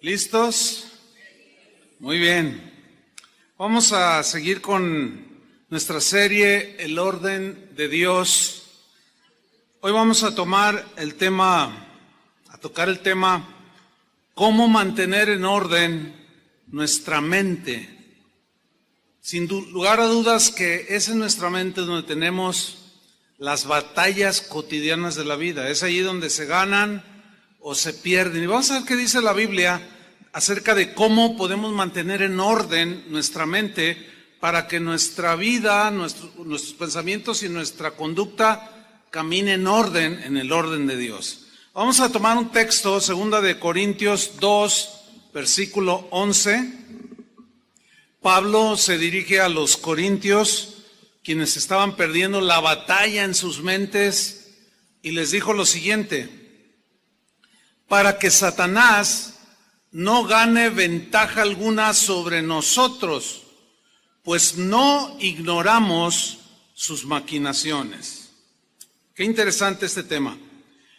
¿Listos? Muy bien. Vamos a seguir con nuestra serie El orden de Dios. Hoy vamos a tocar el tema cómo mantener en orden nuestra mente. Sin lugar a dudas que es en nuestra mente donde tenemos las batallas cotidianas de la vida. Es allí donde se ganan o se pierden. Y vamos a ver qué dice la Biblia acerca de cómo podemos mantener en orden nuestra mente para que nuestra vida, nuestros pensamientos y nuestra conducta camine en orden, en el orden de Dios. Vamos a tomar un texto, 2 Corintios 2, versículo 11. Pablo se dirige a los corintios, quienes estaban perdiendo la batalla en sus mentes, y les dijo lo siguiente: para que Satanás no gane ventaja alguna sobre nosotros, pues no ignoramos sus maquinaciones. Qué interesante este tema.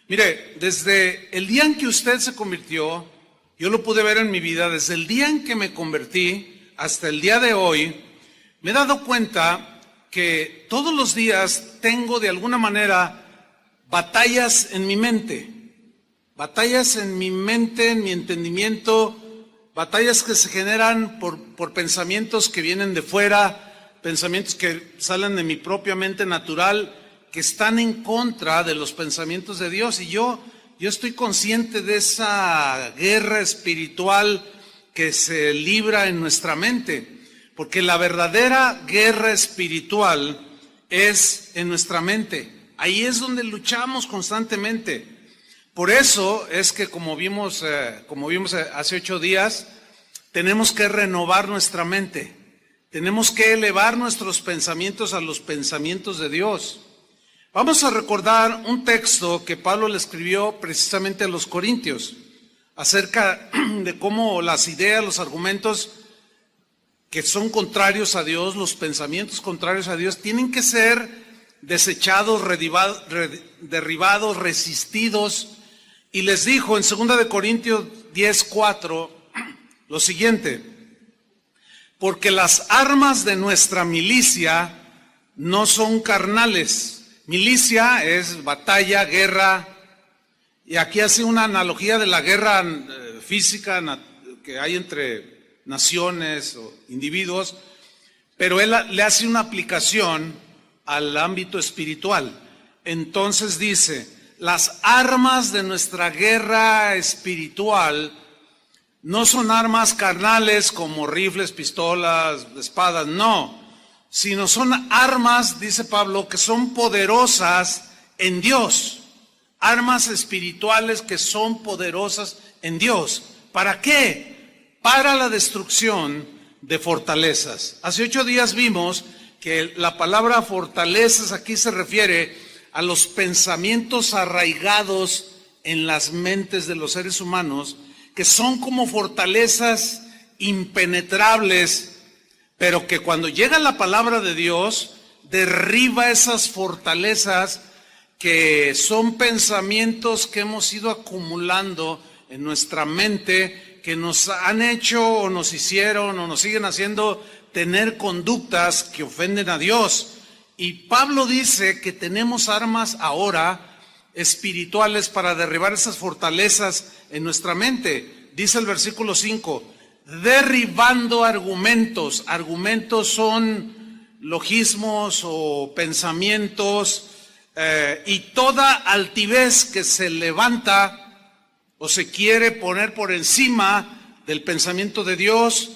Mire, desde el día en que usted se convirtió, yo lo pude ver en mi vida, desde el día en que me convertí hasta el día de hoy, me he dado cuenta que todos los días tengo de alguna manera batallas en mi mente. Batallas en mi mente, en mi entendimiento, batallas que se generan por pensamientos que vienen de fuera, pensamientos que salen de mi propia mente natural, que están en contra de los pensamientos de Dios. Y yo estoy consciente de esa guerra espiritual que se libra en nuestra mente, porque la verdadera guerra espiritual es en nuestra mente. Ahí es donde luchamos constantemente. Por eso es que como vimos hace 8 días, tenemos que renovar nuestra mente. Tenemos que elevar nuestros pensamientos a los pensamientos de Dios. Vamos a recordar un texto que Pablo le escribió precisamente a los corintios, acerca de cómo las ideas, los argumentos que son contrarios a Dios, los pensamientos contrarios a Dios, tienen que ser desechados, derribados, resistidos. Y les dijo en 2 Corintios 10:4 lo siguiente: porque las armas de nuestra milicia no son carnales. Milicia es batalla, guerra, y aquí hace una analogía de la guerra física que hay entre naciones o individuos, pero él le hace una aplicación al ámbito espiritual. Entonces dice: las armas de nuestra guerra espiritual no son armas carnales como rifles, pistolas, espadas, no, sino son armas, dice Pablo, que son poderosas en Dios, armas espirituales que son poderosas en Dios. ¿Para qué? Para la destrucción de fortalezas. Hace 8 días vimos que la palabra fortalezas aquí se refiere a los pensamientos arraigados en las mentes de los seres humanos, que son como fortalezas impenetrables, pero que cuando llega la palabra de Dios, derriba esas fortalezas, que son pensamientos que hemos ido acumulando en nuestra mente, que nos han hecho o nos hicieron o nos siguen haciendo tener conductas que ofenden a Dios. Y Pablo dice que tenemos armas ahora espirituales para derribar esas fortalezas en nuestra mente. Dice el versículo 5, derribando argumentos. Argumentos son logismos o pensamientos y toda altivez que se levanta o se quiere poner por encima del pensamiento de Dios,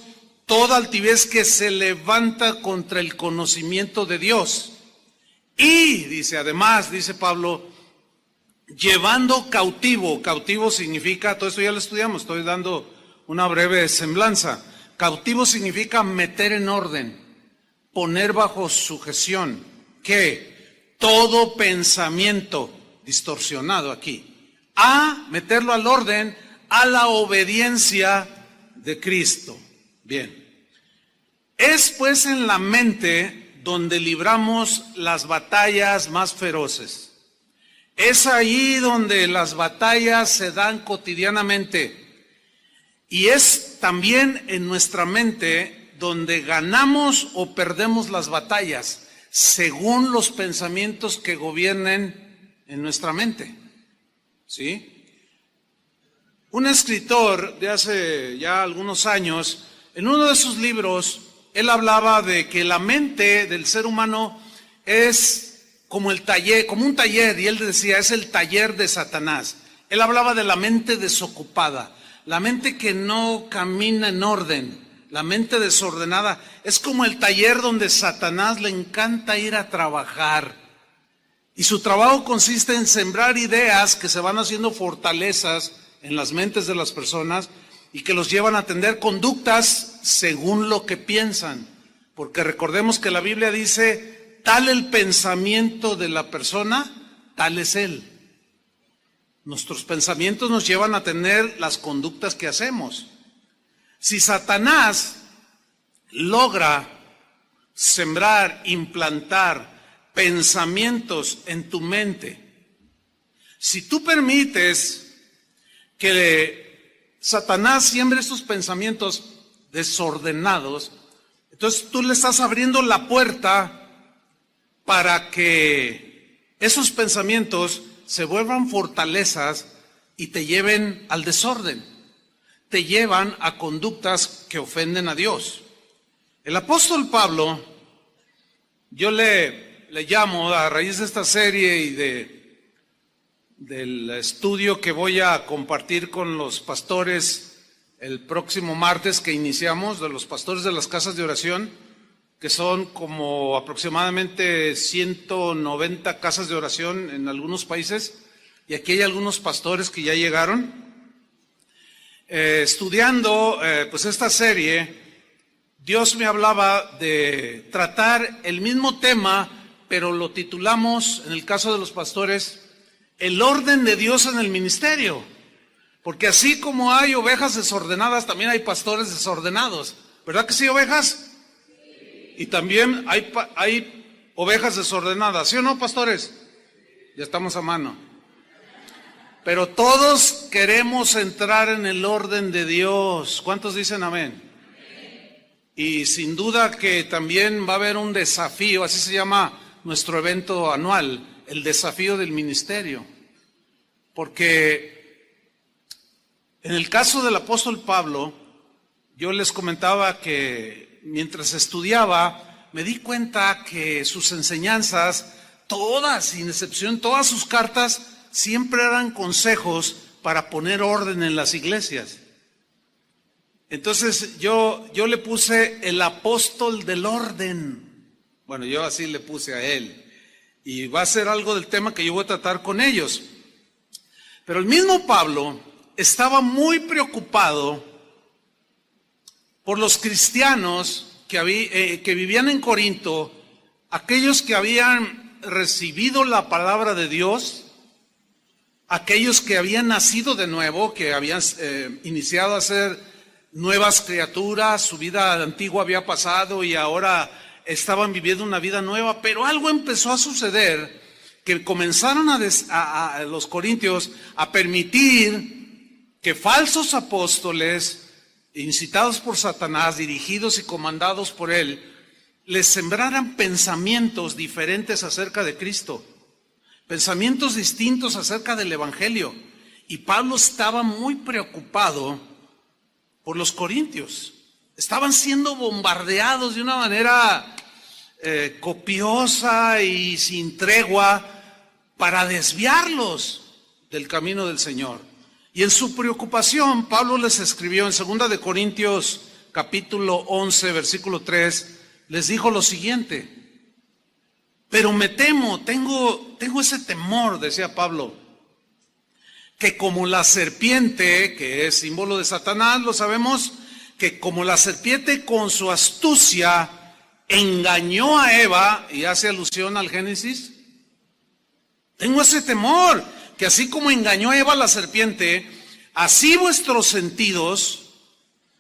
toda altivez que se levanta contra el conocimiento de Dios. Y dice, además, dice Pablo, llevando cautivo. Cautivo significa, todo esto ya lo estudiamos, estoy dando una breve semblanza. Cautivo significa meter en orden, poner bajo sujeción. ¿Qué? Todo pensamiento distorsionado aquí. A meterlo al orden, a la obediencia de Cristo. Bien. Es pues en la mente donde libramos las batallas más feroces. Es ahí donde las batallas se dan cotidianamente. Y es también en nuestra mente donde ganamos o perdemos las batallas, según los pensamientos que gobiernen en nuestra mente. ¿Sí? Un escritor de hace ya algunos años, en uno de sus libros, él hablaba de que la mente del ser humano es como el taller, como un taller, y él decía, es el taller de Satanás. Él hablaba de la mente desocupada, la mente que no camina en orden, la mente desordenada. Es como el taller donde Satanás le encanta ir a trabajar. Y su trabajo consiste en sembrar ideas que se van haciendo fortalezas en las mentes de las personas y que los llevan a tener conductas según lo que piensan. Porque recordemos que la Biblia dice, tal el pensamiento de la persona, tal es él. Nuestros pensamientos nos llevan a tener las conductas que hacemos. Si Satanás logra sembrar, implantar pensamientos en tu mente, si tú permites que Satanás siembre esos pensamientos desordenados, entonces tú le estás abriendo la puerta para que esos pensamientos se vuelvan fortalezas y te lleven al desorden, te llevan a conductas que ofenden a Dios. El apóstol Pablo, yo le llamo a raíz de esta serie y del estudio que voy a compartir con los pastores el próximo martes que iniciamos, de los pastores de las casas de oración, que son como aproximadamente 190 casas de oración en algunos países, y aquí hay algunos pastores que ya llegaron. Estudiando pues esta serie, Dios me hablaba de tratar el mismo tema, pero lo titulamos, en el caso de los pastores, el orden de Dios en el ministerio. Porque así como hay ovejas desordenadas, también hay pastores desordenados. ¿Verdad que sí, ovejas? Y también hay ovejas desordenadas, ¿sí o no, pastores? Ya estamos a mano. Pero todos queremos entrar en el orden de Dios. ¿Cuántos dicen amén? Y sin duda que también va a haber un desafío, así se llama nuestro evento anual, el desafío del ministerio. Porque en el caso del apóstol Pablo, yo les comentaba que mientras estudiaba, me di cuenta que sus enseñanzas, todas, sin excepción, todas sus cartas, siempre eran consejos para poner orden en las iglesias. Entonces yo le puse el apóstol del orden. Bueno, yo así le puse a él. Y va a ser algo del tema que yo voy a tratar con ellos. Pero el mismo Pablo estaba muy preocupado por los cristianos que vivían en Corinto, aquellos que habían recibido la palabra de Dios, aquellos que habían nacido de nuevo, que habían iniciado a ser nuevas criaturas, su vida antigua había pasado y ahora estaban viviendo una vida nueva, pero algo empezó a suceder, que comenzaron a los corintios a permitir que falsos apóstoles, incitados por Satanás, dirigidos y comandados por él, les sembraran pensamientos diferentes acerca de Cristo, pensamientos distintos acerca del Evangelio. Y Pablo estaba muy preocupado por los corintios. Estaban siendo bombardeados de una manera copiosa y sin tregua para desviarlos del camino del Señor. Y en su preocupación, Pablo les escribió en 2 de Corintios capítulo 11, versículo 3, les dijo lo siguiente: pero me temo, tengo ese temor, decía Pablo, que como la serpiente, que es símbolo de Satanás, lo sabemos, que como la serpiente con su astucia engañó a Eva, y hace alusión al Génesis, tengo ese temor, que así como engañó a Eva la serpiente, así vuestros sentidos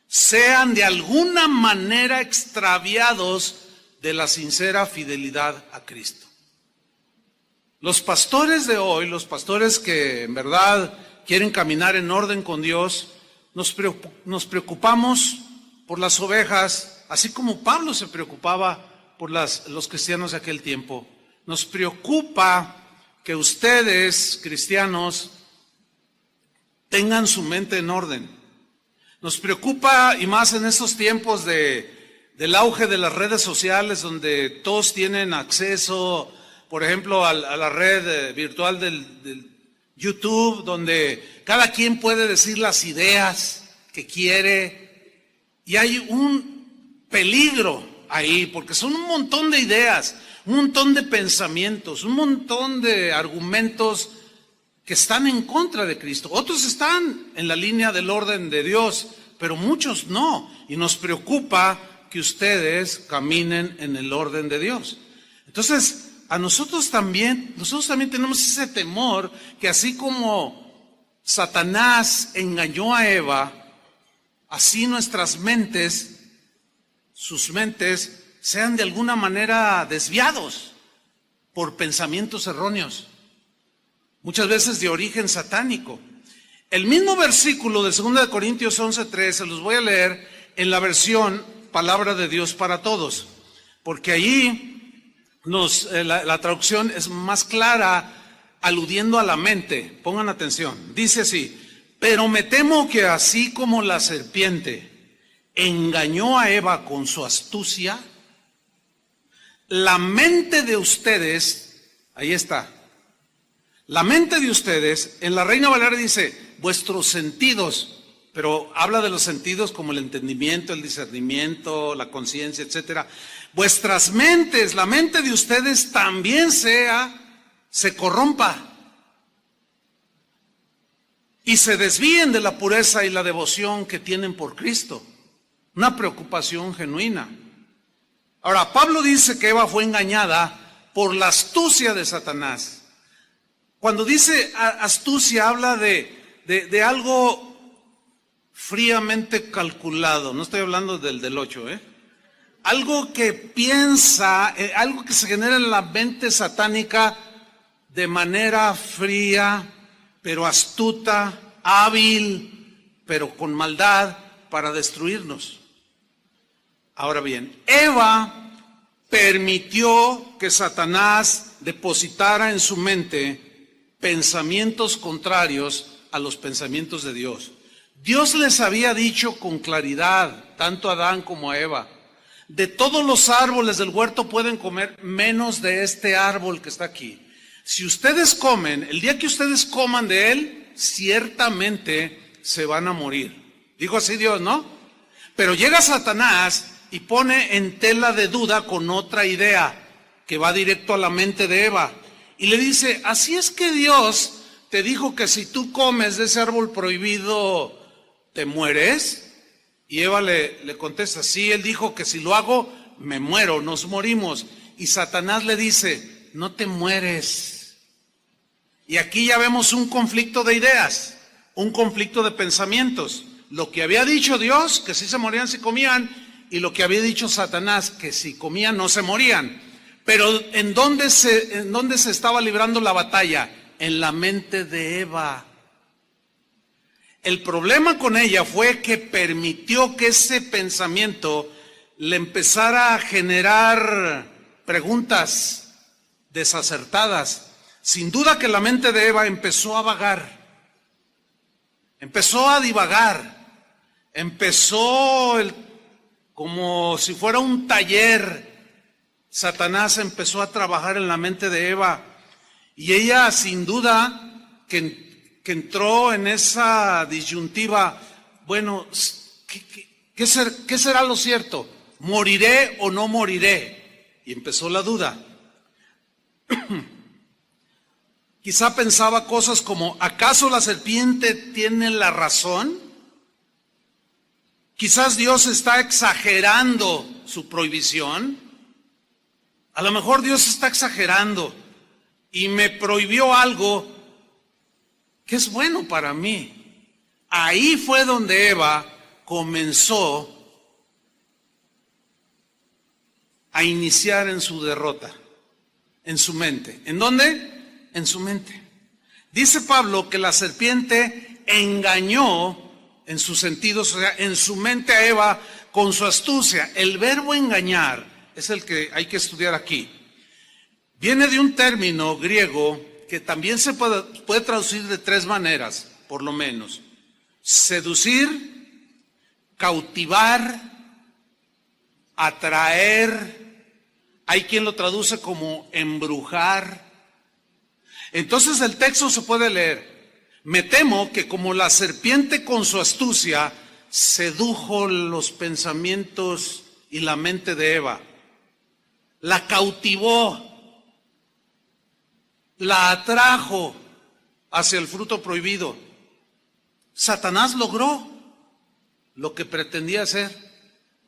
sean de alguna manera extraviados de la sincera fidelidad a Cristo. Los pastores de hoy, los pastores que en verdad quieren caminar en orden con Dios, nos preocupamos por las ovejas, así como Pablo se preocupaba por los cristianos de aquel tiempo. Nos preocupa que ustedes, cristianos, tengan su mente en orden. Nos preocupa, y más en estos tiempos del auge de las redes sociales, donde todos tienen acceso, por ejemplo, a la red virtual del YouTube, donde cada quien puede decir las ideas que quiere, y hay un peligro ahí, porque son un montón de ideas, un montón de pensamientos, un montón de argumentos que están en contra de Cristo. Otros están en la línea del orden de Dios, pero muchos no, y nos preocupa que ustedes caminen en el orden de Dios. Entonces, nosotros también tenemos ese temor que así como Satanás engañó a Eva, así nuestras mentes, sus mentes, sean de alguna manera desviados por pensamientos erróneos, muchas veces de origen satánico. El mismo versículo de 2 Corintios 11:3, se los voy a leer en la versión Palabra de Dios para Todos, porque allí la traducción es más clara, aludiendo a la mente. Pongan atención, dice así: pero me temo que así como la serpiente engañó a Eva con su astucia, la mente de ustedes, ahí está, la mente de ustedes, en la Reina Valera dice, vuestros sentidos, pero habla de los sentidos como el entendimiento, el discernimiento, la conciencia, etcétera. Vuestras mentes, la mente de ustedes también se corrompa y se desvíen de la pureza y la devoción que tienen por Cristo. Una preocupación genuina. Ahora, Pablo dice que Eva fue engañada por la astucia de Satanás. Cuando dice astucia, habla de algo fríamente calculado. No estoy hablando del 8, algo que piensa, algo que se genera en la mente satánica de manera fría, pero astuta, hábil, pero con maldad para destruirnos. Ahora bien, Eva permitió que Satanás depositara en su mente pensamientos contrarios a los pensamientos de Dios. Dios les había dicho con claridad, tanto a Adán como a Eva, de todos los árboles del huerto pueden comer, menos de este árbol que está aquí. Si ustedes comen, el día que ustedes coman de él, ciertamente se van a morir. Dijo así Dios, ¿no? Pero llega Satanás y pone en tela de duda con otra idea que va directo a la mente de Eva. Y le dice, así es que Dios te dijo que si tú comes de ese árbol prohibido, ¿te mueres? Y Eva le contesta, sí, él dijo que si lo hago, me muero, nos morimos. Y Satanás le dice, no te mueres. Y aquí ya vemos un conflicto de ideas, un conflicto de pensamientos. Lo que había dicho Dios, que sí se morían si comían, y lo que había dicho Satanás, que si comían no se morían. Pero ¿en dónde se estaba librando la batalla? En la mente de Eva. El problema con ella fue que permitió que ese pensamiento le empezara a generar preguntas desacertadas. Sin duda que la mente de Eva empezó a vagar, empezó a divagar, como si fuera un taller. Satanás empezó a trabajar en la mente de Eva y ella sin duda que entró en esa disyuntiva, bueno, ¿qué será lo cierto? ¿Moriré o no moriré? Y empezó la duda. Quizá pensaba cosas como, ¿acaso la serpiente tiene la razón? Quizás Dios está exagerando su prohibición. A lo mejor Dios está exagerando y me prohibió algo que es bueno para mí. Ahí fue donde Eva comenzó a iniciar en su derrota, en su mente. ¿En dónde? En su mente. Dice Pablo que la serpiente engañó en sus sentidos, o sea, en su mente a Eva con su astucia. El verbo engañar es el que hay que estudiar aquí. Viene de un término griego que también se puede traducir de tres maneras, por lo menos. Seducir, cautivar, atraer. Hay quien lo traduce como embrujar. Entonces el texto se puede leer: me temo que como la serpiente con su astucia sedujo los pensamientos y la mente de Eva, la cautivó, la atrajo hacia el fruto prohibido. Satanás logró lo que pretendía hacer,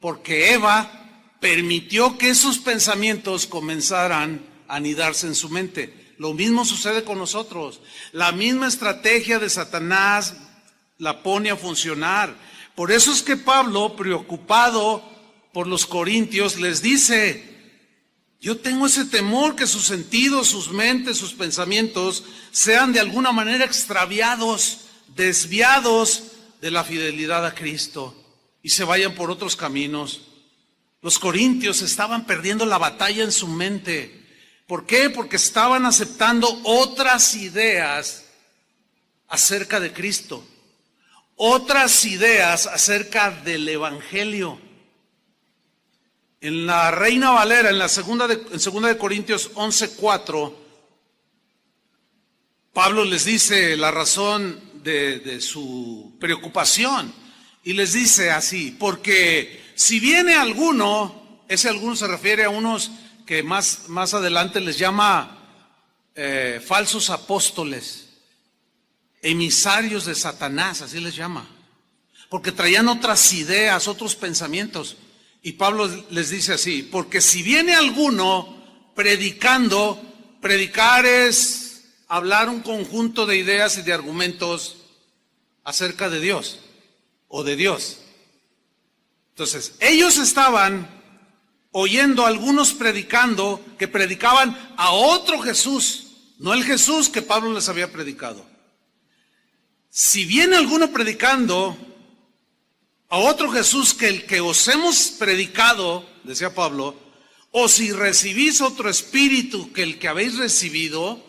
porque Eva permitió que esos pensamientos comenzaran a anidarse en su mente. Lo mismo sucede con nosotros. La misma estrategia de Satanás la pone a funcionar. Por eso es que Pablo, preocupado por los corintios, les dice: yo tengo ese temor que sus sentidos, sus mentes, sus pensamientos sean de alguna manera extraviados, desviados de la fidelidad a Cristo y se vayan por otros caminos. Los corintios estaban perdiendo la batalla en su mente. ¿Por qué? Porque estaban aceptando otras ideas acerca de Cristo, otras ideas acerca del Evangelio. En la Reina Valera, en segunda de Corintios 11:4, Pablo les dice la razón de su preocupación y les dice así: porque si viene alguno, ese alguno se refiere a unos que más adelante les llama falsos apóstoles, emisarios de Satanás, así les llama, porque traían otras ideas, otros pensamientos. Y Pablo les dice así: porque si viene alguno predicando, predicar es hablar un conjunto de ideas y de argumentos acerca de Dios o de Dios. Entonces, ellos estaban oyendo a algunos predicando, que predicaban a otro Jesús, no el Jesús que Pablo les había predicado. Si viene alguno predicando a otro Jesús que el que os hemos predicado, decía Pablo, o si recibís otro espíritu que el que habéis recibido,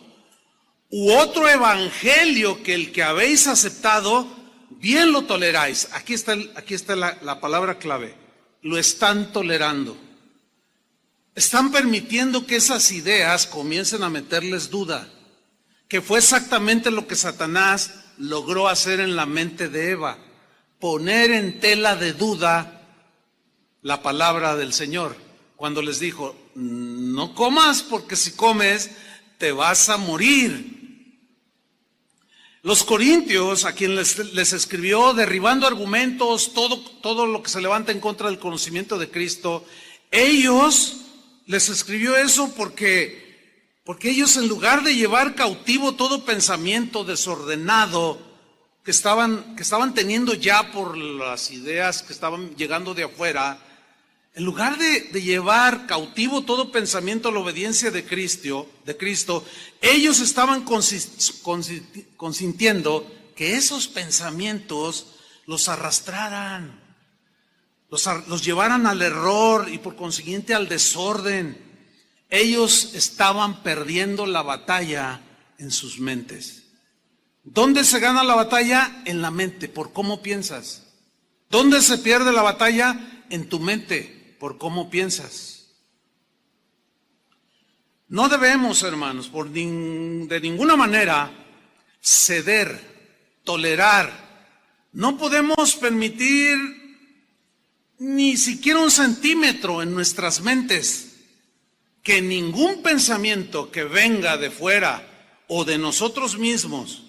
u otro evangelio que el que habéis aceptado, bien lo toleráis. Aquí está la palabra clave: lo están tolerando. Están permitiendo que esas ideas comiencen a meterles duda, que fue exactamente lo que Satanás logró hacer en la mente de Eva: poner en tela de duda la palabra del Señor, cuando les dijo: no comas, porque si comes te vas a morir. Los corintios, a quien les escribió derribando argumentos, todo lo que se levanta en contra del conocimiento de Cristo, ellos les escribió eso porque ellos, en lugar de llevar cautivo todo pensamiento desordenado que estaban teniendo ya por las ideas que estaban llegando de afuera, en lugar de llevar cautivo todo pensamiento a la obediencia de Cristo, ellos estaban consintiendo que esos pensamientos los arrastraran, los llevaran al error y por consiguiente al desorden. Ellos estaban perdiendo la batalla en sus mentes. ¿Dónde se gana la batalla? En la mente, por cómo piensas. ¿Dónde se pierde la batalla? En tu mente, por cómo piensas. No debemos, hermanos, de ninguna manera ceder, tolerar. No podemos permitir ni siquiera un centímetro en nuestras mentes que ningún pensamiento que venga de fuera o de nosotros mismos,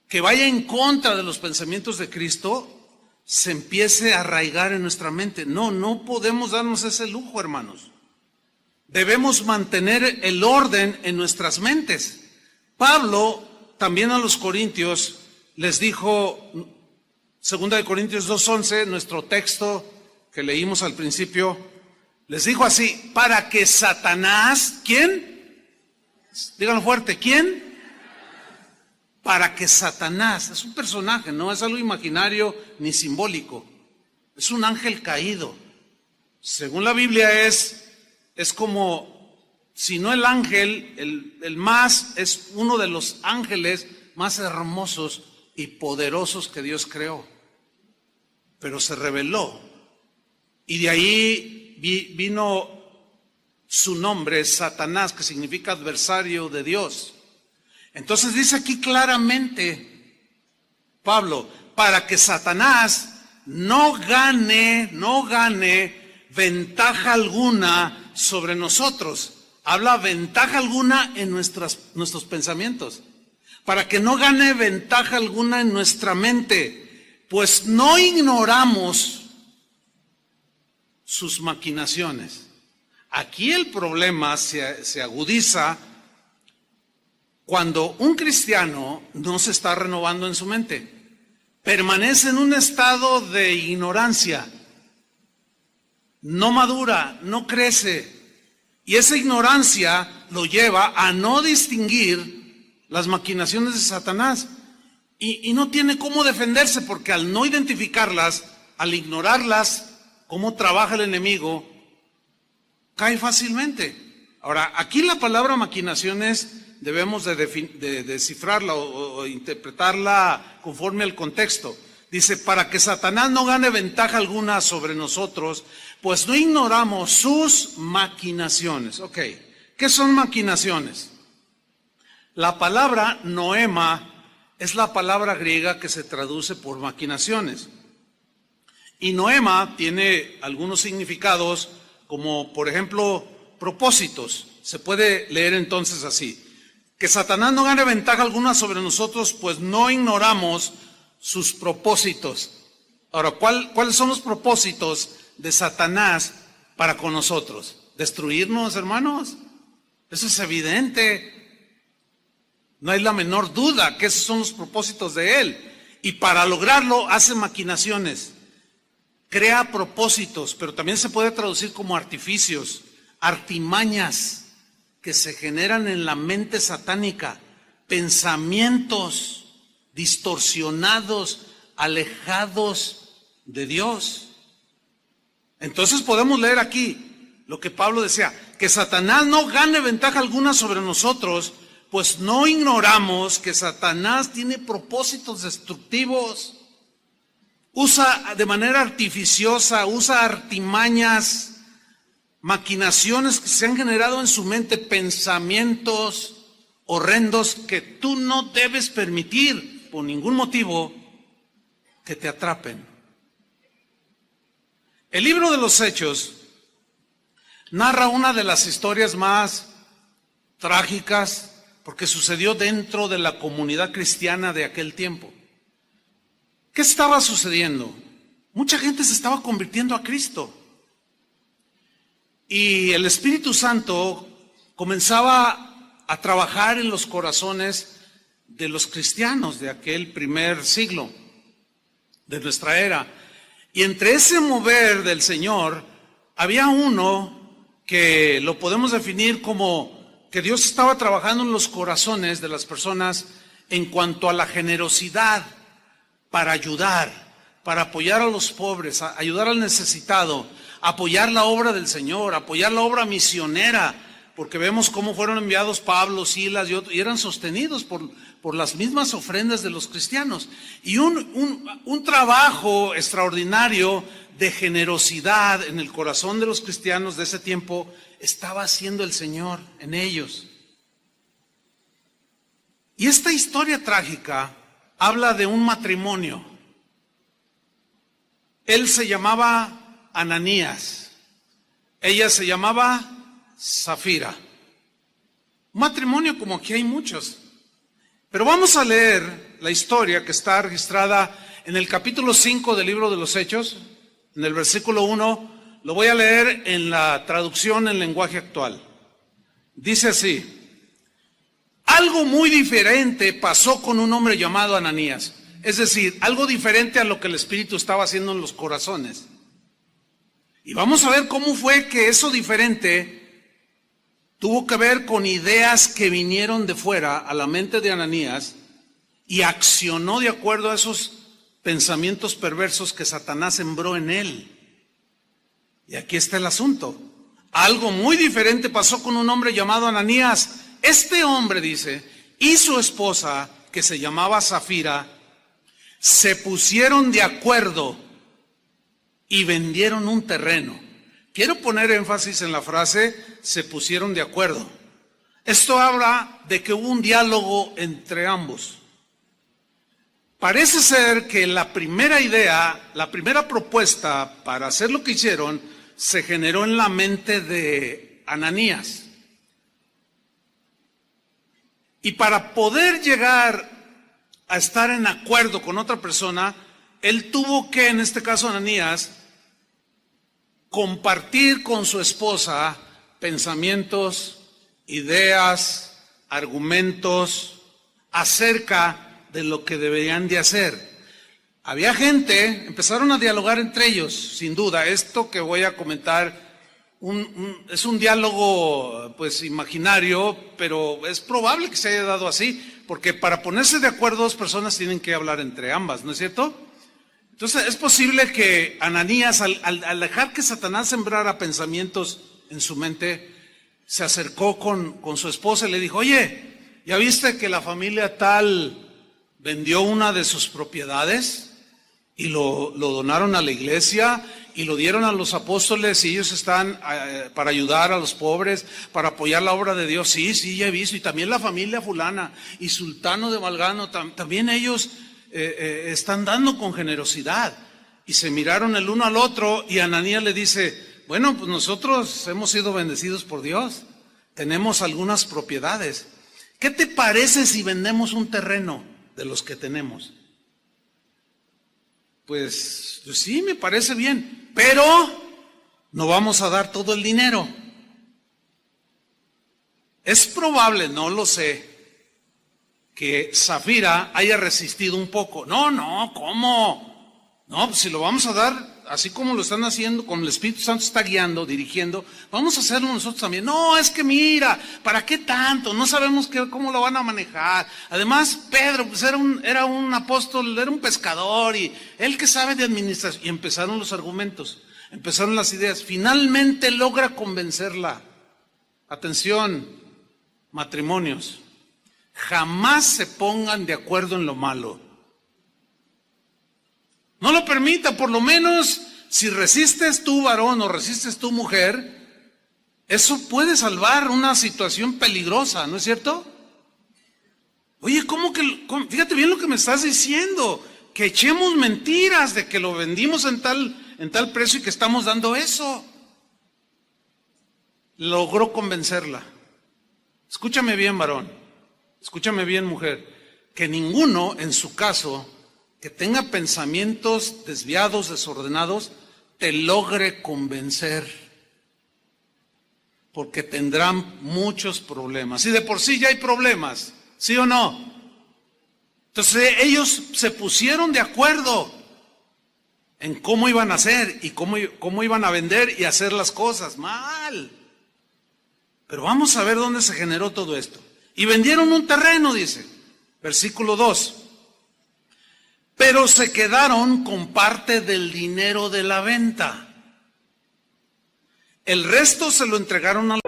que vaya en contra de los pensamientos de Cristo, se empiece a arraigar en nuestra mente. No podemos darnos ese lujo, hermanos. Debemos mantener el orden en nuestras mentes. Pablo también a los corintios les dijo, 2 de Corintios 2:11, nuestro texto que leímos al principio, les dijo así: para que Satanás, ¿quién? Díganlo fuerte, ¿quién? para que Satanás, es un personaje, no es algo imaginario ni simbólico, es un ángel caído. Según la Biblia es como, si no el ángel, es uno de los ángeles más hermosos y poderosos que Dios creó. Pero se rebeló. Y de ahí vino su nombre, Satanás, que significa adversario de Dios. Entonces dice aquí claramente Pablo, para que Satanás no gane ventaja alguna sobre nosotros. Habla ventaja alguna en nuestros pensamientos. Para que no gane ventaja alguna en nuestra mente, pues no ignoramos sus maquinaciones. Aquí el problema se agudiza cuando un cristiano no se está renovando en su mente. Permanece en un estado de ignorancia. No madura, no crece. Y esa ignorancia lo lleva a no distinguir las maquinaciones de Satanás. Y no tiene cómo defenderse, porque al no identificarlas, al ignorarlas, cómo trabaja el enemigo, cae fácilmente. Ahora, aquí la palabra maquinaciones debemos de descifrarla o interpretarla conforme al contexto. Dice, para que Satanás no gane ventaja alguna sobre nosotros, pues no ignoramos sus maquinaciones. Ok, ¿qué son maquinaciones? La palabra noema es la palabra griega que se traduce por maquinaciones. Y noema tiene algunos significados, como por ejemplo propósitos. Se puede leer entonces así: que Satanás no gane ventaja alguna sobre nosotros, pues no ignoramos sus propósitos. Ahora, ¿cuáles son los propósitos de Satanás para con nosotros? ¿Destruirnos, hermanos? Eso es evidente. No hay la menor duda que esos son los propósitos de él. Y para lograrlo hace maquinaciones. Crea propósitos, pero también se puede traducir como artificios, artimañas que se generan en la mente satánica, pensamientos distorsionados, alejados de Dios. Entonces podemos leer aquí lo que Pablo decía, que Satanás no gane ventaja alguna sobre nosotros, pues no ignoramos que Satanás tiene propósitos destructivos. Usa de manera artificiosa, usa artimañas, maquinaciones que se han generado en su mente, pensamientos horrendos que tú no debes permitir por ningún motivo que te atrapen. El libro de los Hechos narra una de las historias más trágicas porque sucedió dentro de la comunidad cristiana de aquel tiempo. ¿Qué estaba sucediendo? Mucha gente se estaba convirtiendo a Cristo. Y el Espíritu Santo comenzaba a trabajar en los corazones de los cristianos de aquel primer siglo de nuestra era. Y entre ese mover del Señor había uno que lo podemos definir como que Dios estaba trabajando en los corazones de las personas en cuanto a la generosidad para ayudar, para apoyar a los pobres, ayudar al necesitado, apoyar la obra del Señor, apoyar la obra misionera, porque vemos cómo fueron enviados Pablo, Silas y otros, y eran sostenidos por las mismas ofrendas de los cristianos. Y un trabajo extraordinario de generosidad en el corazón de los cristianos de ese tiempo estaba haciendo el Señor en ellos. Y esta historia trágica habla de un matrimonio. Él se llamaba Ananías, ella se llamaba Zafira. Un matrimonio como aquí hay muchos. Pero vamos a leer la historia que está registrada en el capítulo 5 del libro de los Hechos, en el versículo 1. Lo voy a leer en la traducción en lenguaje actual. Dice así: algo muy diferente pasó con un hombre llamado Ananías. Es decir, algo diferente a lo que el Espíritu estaba haciendo en los corazones. Y vamos a ver cómo fue que eso diferente tuvo que ver con ideas que vinieron de fuera a la mente de Ananías y accionó de acuerdo a esos pensamientos perversos que Satanás sembró en él. Y aquí está el asunto. Algo muy diferente pasó con un hombre llamado Ananías. Este hombre, dice, y su esposa, que se llamaba Zafira, se pusieron de acuerdo y vendieron un terreno. Quiero poner énfasis en la frase, se pusieron de acuerdo. Esto habla de que hubo un diálogo entre ambos. Parece ser que la primera idea, la primera propuesta para hacer lo que hicieron, se generó en la mente de Ananías. Y para poder llegar a estar en acuerdo con otra persona, él tuvo que, en este caso Ananías, compartir con su esposa pensamientos, ideas, argumentos acerca de lo que deberían de hacer. Había gente, empezaron a dialogar entre ellos, sin duda. Esto que voy a comentar es un diálogo pues imaginario, pero es probable que se haya dado así, porque para ponerse de acuerdo dos personas tienen que hablar entre ambas, ¿no es cierto? Entonces es posible que Ananías, al dejar que Satanás sembrara pensamientos en su mente, se acercó con su esposa y le dijo, oye, ¿ya viste que la familia tal vendió una de sus propiedades y lo donaron a la iglesia y lo dieron a los apóstoles y ellos están para ayudar a los pobres, para apoyar la obra de Dios? Sí, ya he visto. Y también la familia fulana y Sultano de Malgano, también ellos están dando con generosidad. Y se miraron el uno al otro y Ananías le dice, bueno, pues nosotros hemos sido bendecidos por Dios, tenemos algunas propiedades. ¿Qué te parece si vendemos un terreno de los que tenemos? Pues sí, me parece bien, pero no vamos a dar todo el dinero. Es probable, no lo sé, que Zafira haya resistido un poco. No, ¿cómo? No, pues si lo vamos a dar, así como lo están haciendo, como el Espíritu Santo está guiando, dirigiendo, vamos a hacerlo nosotros también. No, es que mira, ¿para qué tanto? No sabemos cómo lo van a manejar. Además, Pedro, pues era un apóstol, era un pescador, y él que sabe de administración. Y empezaron los argumentos, empezaron las ideas. Finalmente logra convencerla. Atención, matrimonios, jamás se pongan de acuerdo en lo malo. No lo permita. Por lo menos si resistes tú varón o resistes tú mujer, eso puede salvar una situación peligrosa, ¿no es cierto? Oye, fíjate bien lo que me estás diciendo, que echemos mentiras de que lo vendimos en tal precio y que estamos dando eso. Logró convencerla. Escúchame bien, varón, escúchame bien, mujer, que ninguno en su caso que tenga pensamientos desviados, desordenados, te logre convencer, porque tendrán muchos problemas. Y de por sí ya hay problemas, ¿sí o no? Entonces ellos se pusieron de acuerdo en cómo iban a hacer y cómo iban a vender y hacer las cosas. Mal. Pero vamos a ver dónde se generó todo esto. Y vendieron un terreno, dice, versículo 2. Pero se quedaron con parte del dinero de la venta. El resto se lo entregaron a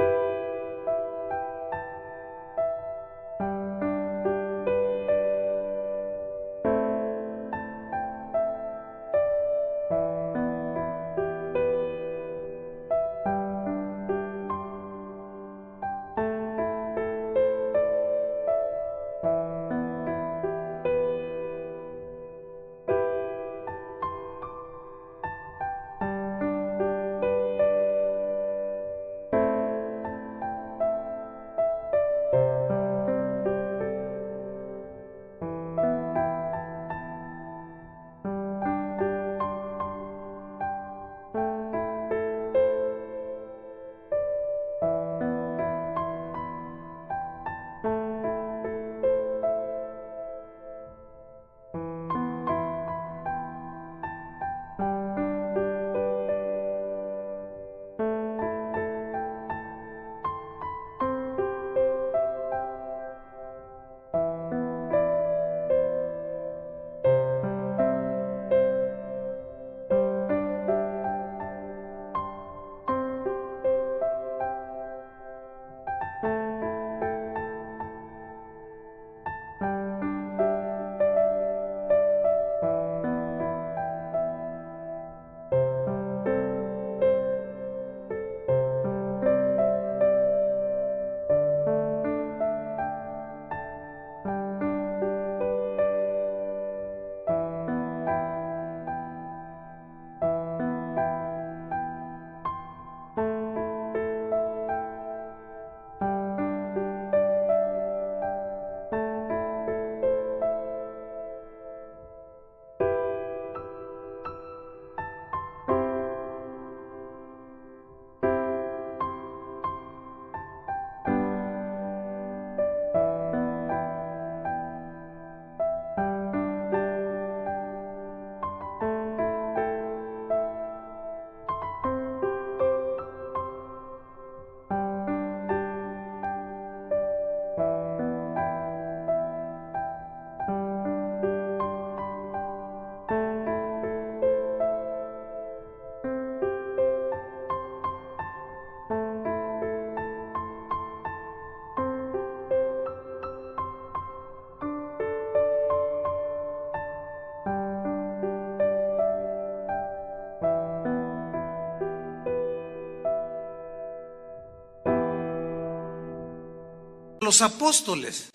los apóstoles.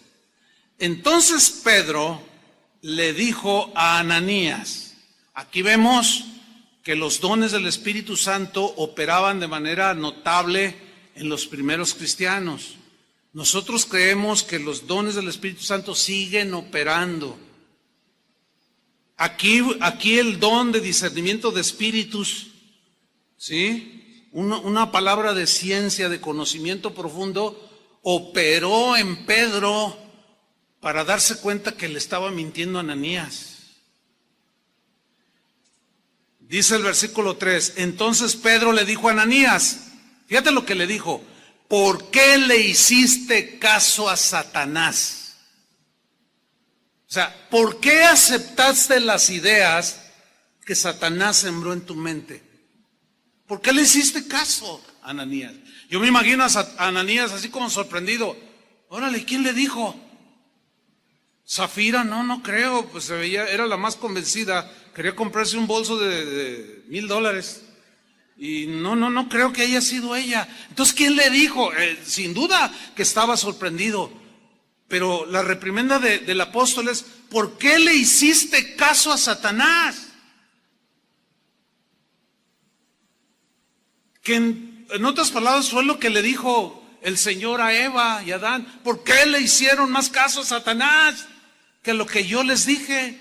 Entonces Pedro le dijo a Ananías, aquí vemos que los dones del Espíritu Santo operaban de manera notable en los primeros cristianos. Nosotros creemos que los dones del Espíritu Santo siguen operando. Aquí el don de discernimiento de espíritus, ¿sí? Una palabra de ciencia, de conocimiento profundo, operó en Pedro para darse cuenta que le estaba mintiendo a Ananías. Dice el versículo 3, entonces Pedro le dijo a Ananías, fíjate lo que le dijo, ¿por qué le hiciste caso a Satanás? O sea, ¿por qué aceptaste las ideas que Satanás sembró en tu mente? ¿Por qué le hiciste caso a Ananías? Yo me imagino a Ananías así como sorprendido. Órale, ¿quién le dijo? Zafira, no creo, pues se veía, era la más convencida, quería comprarse un bolso de $1,000 y no creo que haya sido ella. Entonces, ¿quién le dijo? Sin duda que estaba sorprendido. Pero la reprimenda del apóstol es, ¿por qué le hiciste caso a Satanás? Que en otras palabras fue lo que le dijo el Señor a Eva y a Adán. ¿Por qué le hicieron más caso a Satanás que lo que yo les dije?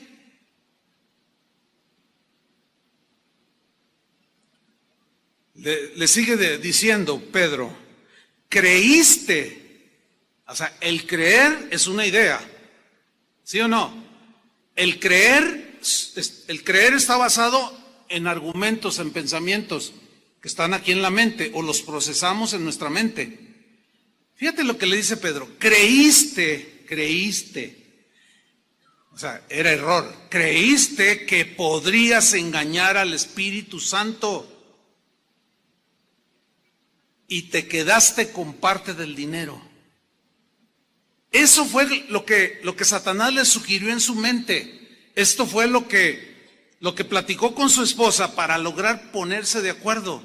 Le sigue diciendo Pedro, creíste. O sea, el creer es una idea, ¿sí o no? El creer está basado en argumentos, en pensamientos que están aquí en la mente o los procesamos en nuestra mente. Fíjate lo que le dice Pedro, creíste. O sea, era error. Creíste que podrías engañar al Espíritu Santo y te quedaste con parte del dinero. Eso fue lo que Satanás le sugirió en su mente. Esto fue lo que platicó con su esposa para lograr ponerse de acuerdo.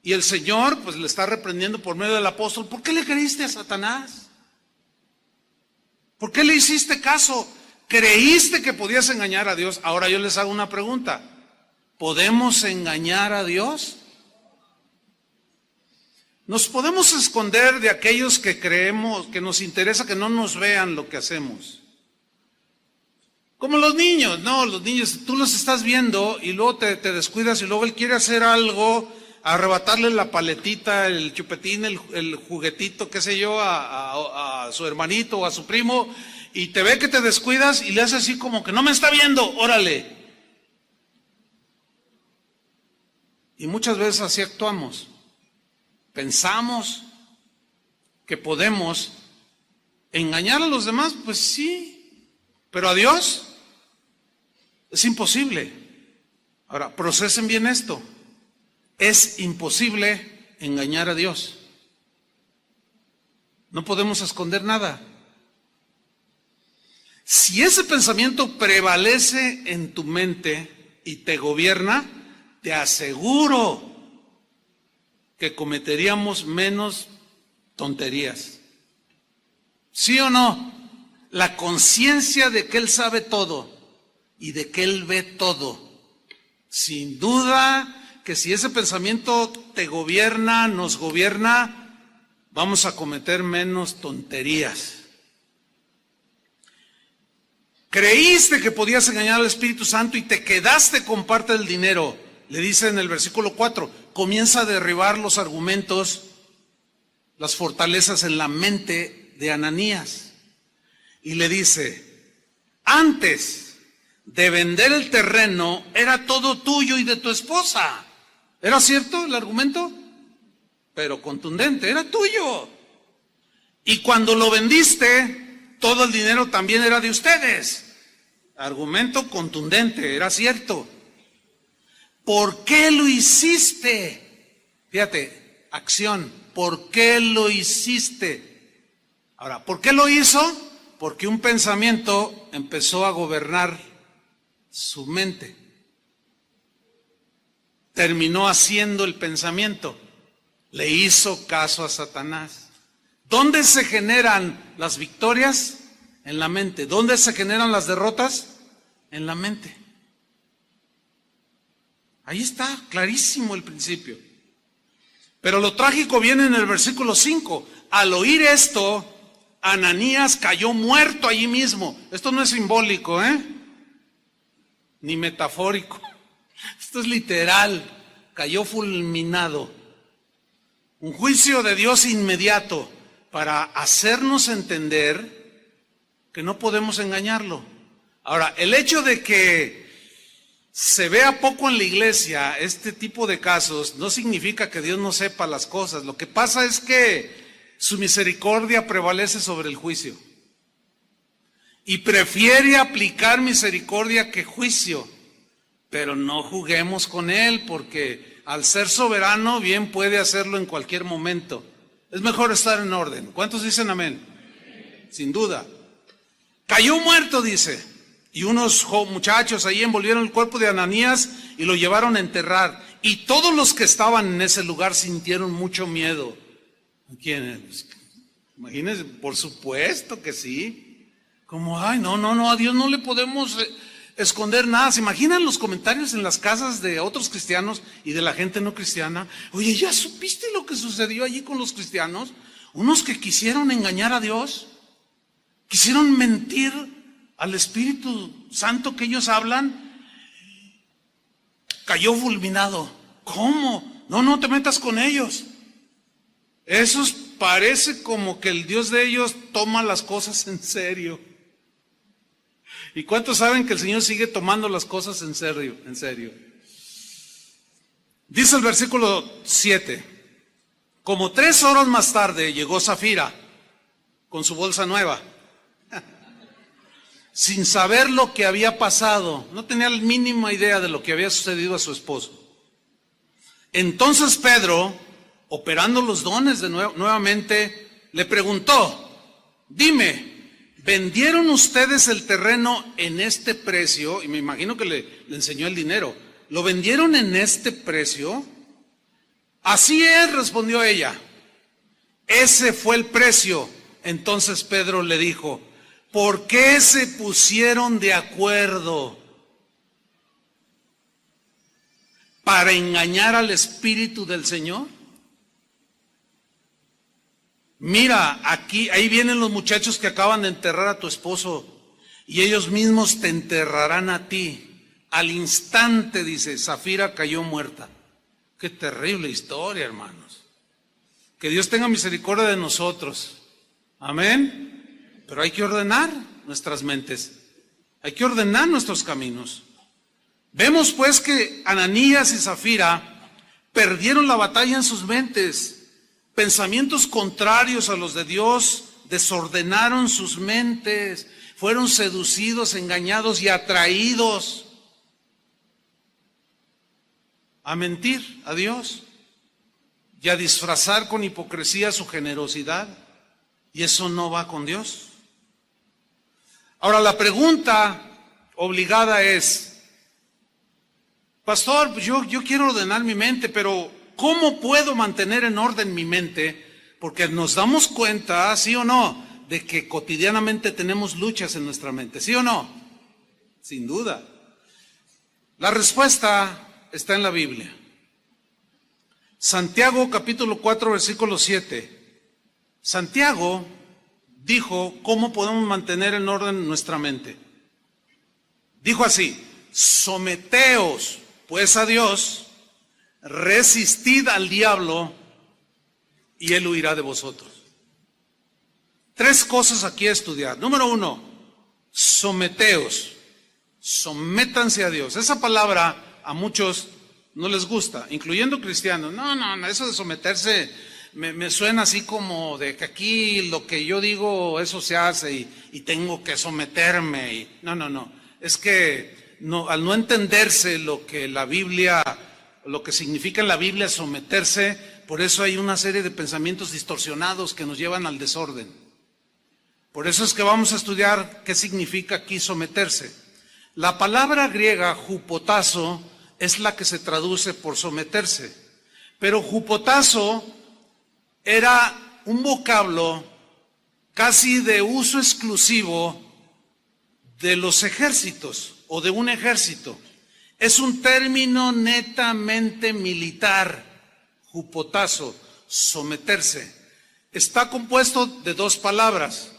Y el Señor pues le está reprendiendo por medio del apóstol. ¿Por qué le creíste a Satanás? ¿Por qué le hiciste caso? ¿Creíste que podías engañar a Dios? Ahora yo les hago una pregunta. ¿Podemos engañar a Dios? Nos podemos esconder de aquellos que creemos, que nos interesa que no nos vean lo que hacemos. Como los niños, los niños, tú los estás viendo y luego te descuidas y luego él quiere hacer algo, arrebatarle la paletita, el chupetín, el juguetito, qué sé yo, a su hermanito o a su primo, y te ve que te descuidas y le hace así como que no me está viendo, órale. Y muchas veces así actuamos. Pensamos que podemos engañar a los demás, pues sí, pero a Dios es imposible. Ahora, procesen bien esto. Es imposible engañar a Dios. No podemos esconder nada. Si ese pensamiento prevalece en tu mente y te gobierna, te aseguro que cometeríamos menos tonterías. ¿Sí o no? La conciencia de que Él sabe todo y de que Él ve todo. Sin duda que si ese pensamiento te gobierna, nos gobierna, vamos a cometer menos tonterías. Creíste que podías engañar al Espíritu Santo y te quedaste con parte del dinero. Le dice en el versículo 4, comienza a derribar los argumentos, las fortalezas en la mente de Ananías. Y le dice, antes de vender el terreno, era todo tuyo y de tu esposa. ¿Era cierto el argumento? Pero contundente, era tuyo. Y cuando lo vendiste, todo el dinero también era de ustedes. Argumento contundente, era cierto. ¿Por qué lo hiciste? Fíjate, acción. ¿Por qué lo hiciste? Ahora, ¿por qué lo hizo? Porque un pensamiento empezó a gobernar su mente. Terminó haciendo el pensamiento. Le hizo caso a Satanás. ¿Dónde se generan las victorias? En la mente. ¿Dónde se generan las derrotas? En la mente. Ahí está, clarísimo el principio. Pero lo trágico viene en el versículo 5. Al oír esto, Ananías cayó muerto allí mismo. Esto no es simbólico, ni metafórico. Esto es literal. Cayó fulminado. Un juicio de Dios inmediato para hacernos entender que no podemos engañarlo. Ahora, el hecho de que se vea poco en la iglesia este tipo de casos no significa que Dios no sepa las cosas. Lo que pasa es que su misericordia prevalece sobre el juicio y prefiere aplicar misericordia que juicio. Pero no juguemos con Él, porque al ser soberano bien puede hacerlo en cualquier momento. Es mejor estar en orden. ¿Cuántos dicen amén? Sin duda. Cayó muerto, dice, y unos muchachos ahí envolvieron el cuerpo de Ananías y lo llevaron a enterrar. Y todos los que estaban en ese lugar sintieron mucho miedo. ¿Quiénes? Imagínense, por supuesto que sí. Como, ay, no, a Dios no le podemos esconder nada. ¿Se imaginan los comentarios en las casas de otros cristianos y de la gente no cristiana? Oye, ¿ya supiste lo que sucedió allí con los cristianos? Unos que quisieron engañar a Dios, quisieron mentir al Espíritu Santo que ellos hablan, cayó fulminado. ¿Cómo? No te metas con ellos. Esos parece como que el Dios de ellos toma las cosas en serio. ¿Y cuántos saben que el Señor sigue tomando las cosas en serio? En serio. Dice el versículo 7. Como 3 horas más tarde llegó Safira con su bolsa nueva, sin saber lo que había pasado. No tenía la mínima idea de lo que había sucedido a su esposo. Entonces Pedro, operando los dones nuevamente, le preguntó: dime, ¿vendieron ustedes el terreno en este precio? Y me imagino que le enseñó el dinero. ¿Lo vendieron en este precio? Así es, respondió ella. Ese fue el precio. Entonces Pedro le dijo: ¿por qué se pusieron de acuerdo? ¿Para engañar al Espíritu del Señor? Mira, ahí vienen los muchachos que acaban de enterrar a tu esposo y ellos mismos te enterrarán a ti. Al instante, dice, Safira cayó muerta. Qué terrible historia, hermanos. Que Dios tenga misericordia de nosotros. Amén. Pero hay que ordenar nuestras mentes. Hay que ordenar nuestros caminos. Vemos pues que Ananías y Safira perdieron la batalla en sus mentes. Pensamientos contrarios a los de Dios desordenaron sus mentes. Fueron seducidos, engañados y atraídos a mentir a Dios y a disfrazar con hipocresía su generosidad. Y eso no va con Dios. Ahora la pregunta obligada es: pastor, pues yo quiero ordenar mi mente, pero ¿cómo puedo mantener en orden mi mente? Porque nos damos cuenta, ¿sí o no?, de que cotidianamente tenemos luchas en nuestra mente, ¿sí o no? Sin duda. La respuesta está en la Biblia. Santiago capítulo 4 versículo 7. Santiago dijo cómo podemos mantener en orden nuestra mente. Dijo así: someteos pues a Dios, resistid al diablo y él huirá de vosotros. 3 cosas aquí a estudiar. Número 1, someteos. Sométanse a Dios. Esa palabra a muchos no les gusta, incluyendo cristianos. No, eso de someterse me suena así como de que aquí lo que yo digo, eso se hace y tengo que someterme. No. Es que al no entenderse lo que la Biblia, lo que significa en la Biblia someterse, por eso hay una serie de pensamientos distorsionados que nos llevan al desorden. Por eso es que vamos a estudiar qué significa aquí someterse. La palabra griega hupotazo es la que se traduce por someterse, pero hupotazo era un vocablo casi de uso exclusivo de los ejércitos o de un ejército. Es un término netamente militar, hupotazo, someterse. Está compuesto de dos palabras.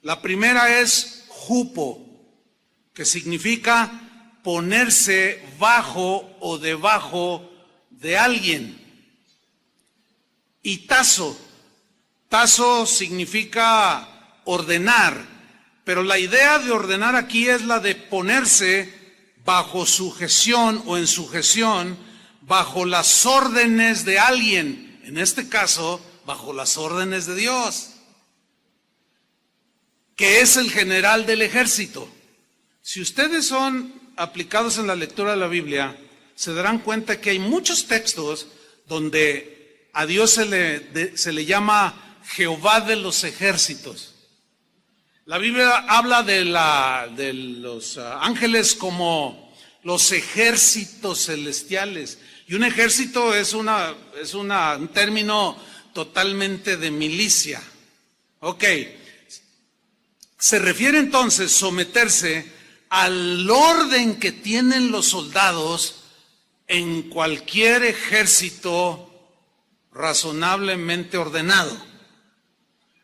La primera es hupo, que significa ponerse bajo o debajo de alguien. Y tazo significa ordenar, pero la idea de ordenar aquí es la de ponerse bajo sujeción o en sujeción, bajo las órdenes de alguien, en este caso, bajo las órdenes de Dios, que es el general del ejército. Si ustedes son aplicados en la lectura de la Biblia, se darán cuenta que hay muchos textos donde a Dios se le llama Jehová de los ejércitos. La Biblia habla de los ángeles como los ejércitos celestiales. Y un ejército es un término totalmente de milicia. Ok. Se refiere entonces someterse al orden que tienen los soldados en cualquier ejército razonablemente ordenado.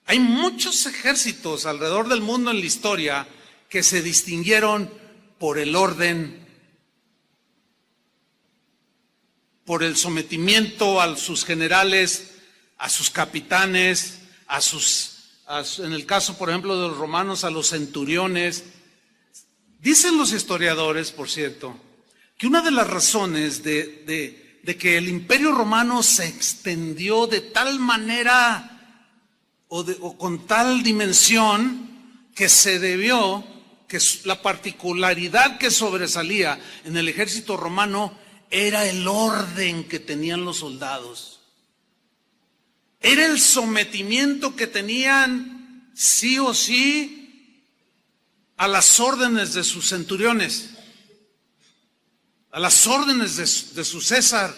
Hay muchos ejércitos alrededor del mundo en la historia que se distinguieron por el orden, por el sometimiento a sus generales, a sus capitanes, en el caso, por ejemplo, de los romanos, a los centuriones. Dicen los historiadores, por cierto, que una de las razones de que el Imperio Romano se extendió de tal manera o con tal dimensión, que se debió, que la particularidad que sobresalía en el ejército romano era el orden que tenían los soldados. Era el sometimiento que tenían sí o sí a las órdenes de sus centuriones, a las órdenes de su César,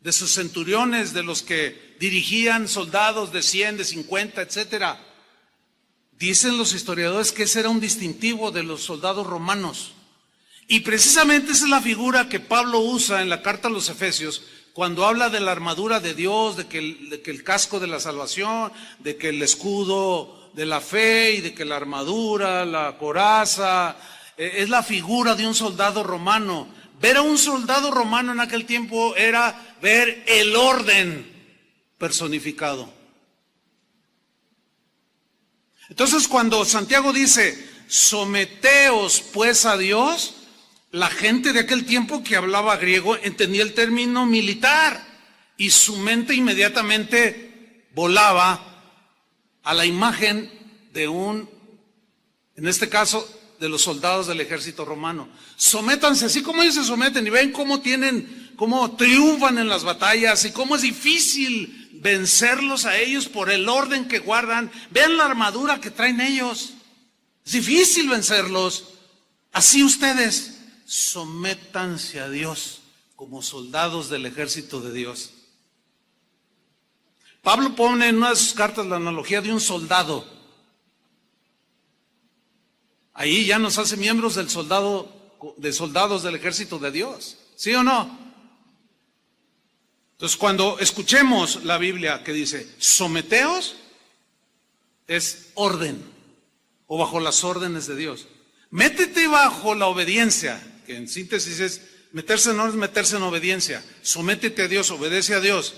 de sus centuriones, de los que dirigían soldados de 100, de 50, etcétera. Dicen los historiadores que ese era un distintivo de los soldados romanos. Y precisamente esa es la figura que Pablo usa en la carta a los Efesios, cuando habla de la armadura de Dios, de que el casco de la salvación, de que el escudo de la fe y de que la armadura, la coraza, es la figura de un soldado romano. Ver a un soldado romano en aquel tiempo era ver el orden personificado. Entonces, cuando Santiago dice, someteos pues a Dios, la gente de aquel tiempo que hablaba griego entendía el término militar y su mente inmediatamente volaba a la imagen de en este caso, de los soldados del ejército romano. Sométanse, así como ellos se someten y ven cómo triunfan en las batallas y cómo es difícil vencerlos a ellos por el orden que guardan. Vean la armadura que traen ellos. Es difícil vencerlos. Así ustedes, sométanse a Dios como soldados del ejército de Dios. Pablo pone en una de sus cartas la analogía de un soldado. Ahí ya nos hace miembros de soldados del ejército de Dios. ¿Sí o no? Entonces, cuando escuchemos la Biblia que dice, someteos, es orden, o bajo las órdenes de Dios. Métete bajo la obediencia, que en síntesis es meterse en orden, meterse en obediencia. Sométete a Dios, obedece a Dios.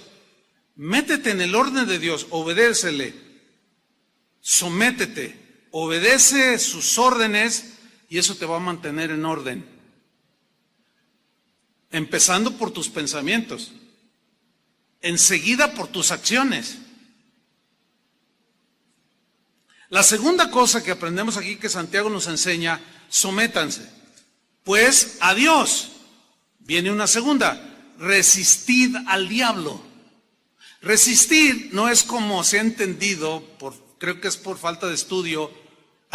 Métete en el orden de Dios, obedécele. Sométete. Obedece sus órdenes y eso te va a mantener en orden. Empezando por tus pensamientos, enseguida por tus acciones. La segunda cosa que aprendemos aquí que Santiago nos enseña, sométanse. Pues a Dios. Viene una segunda, resistid al diablo. Resistir no es como se ha entendido, creo que es por falta de estudio,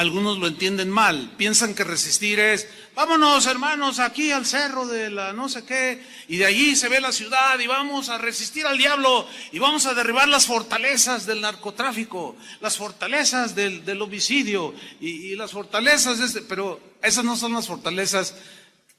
Algunos lo entienden mal, piensan que resistir es, vámonos hermanos aquí al cerro de la no sé qué, y de allí se ve la ciudad y vamos a resistir al diablo y vamos a derribar las fortalezas del narcotráfico, las fortalezas del homicidio y las fortalezas pero esas no son las fortalezas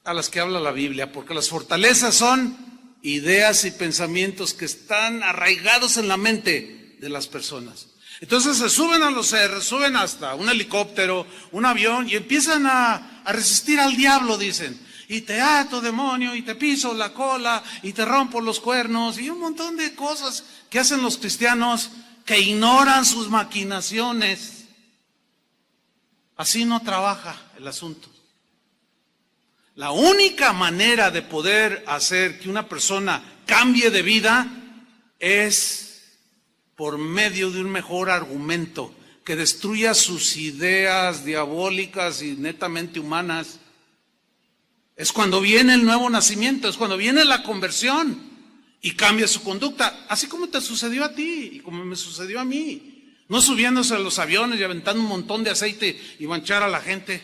a las que habla la Biblia, porque las fortalezas son ideas y pensamientos que están arraigados en la mente de las personas. Entonces se suben a los cerros, suben hasta un helicóptero, un avión y empiezan a resistir al diablo, dicen. Y te ato, demonio, y te piso la cola, y te rompo los cuernos, y un montón de cosas que hacen los cristianos que ignoran sus maquinaciones. Así no trabaja el asunto. La única manera de poder hacer que una persona cambie de vida es por medio de un mejor argumento que destruya sus ideas diabólicas y netamente humanas. Es cuando viene el nuevo nacimiento, es cuando viene la conversión y cambia su conducta, así como te sucedió a ti y como me sucedió a mí. No subiéndose a los aviones y aventando un montón de aceite y manchar a la gente.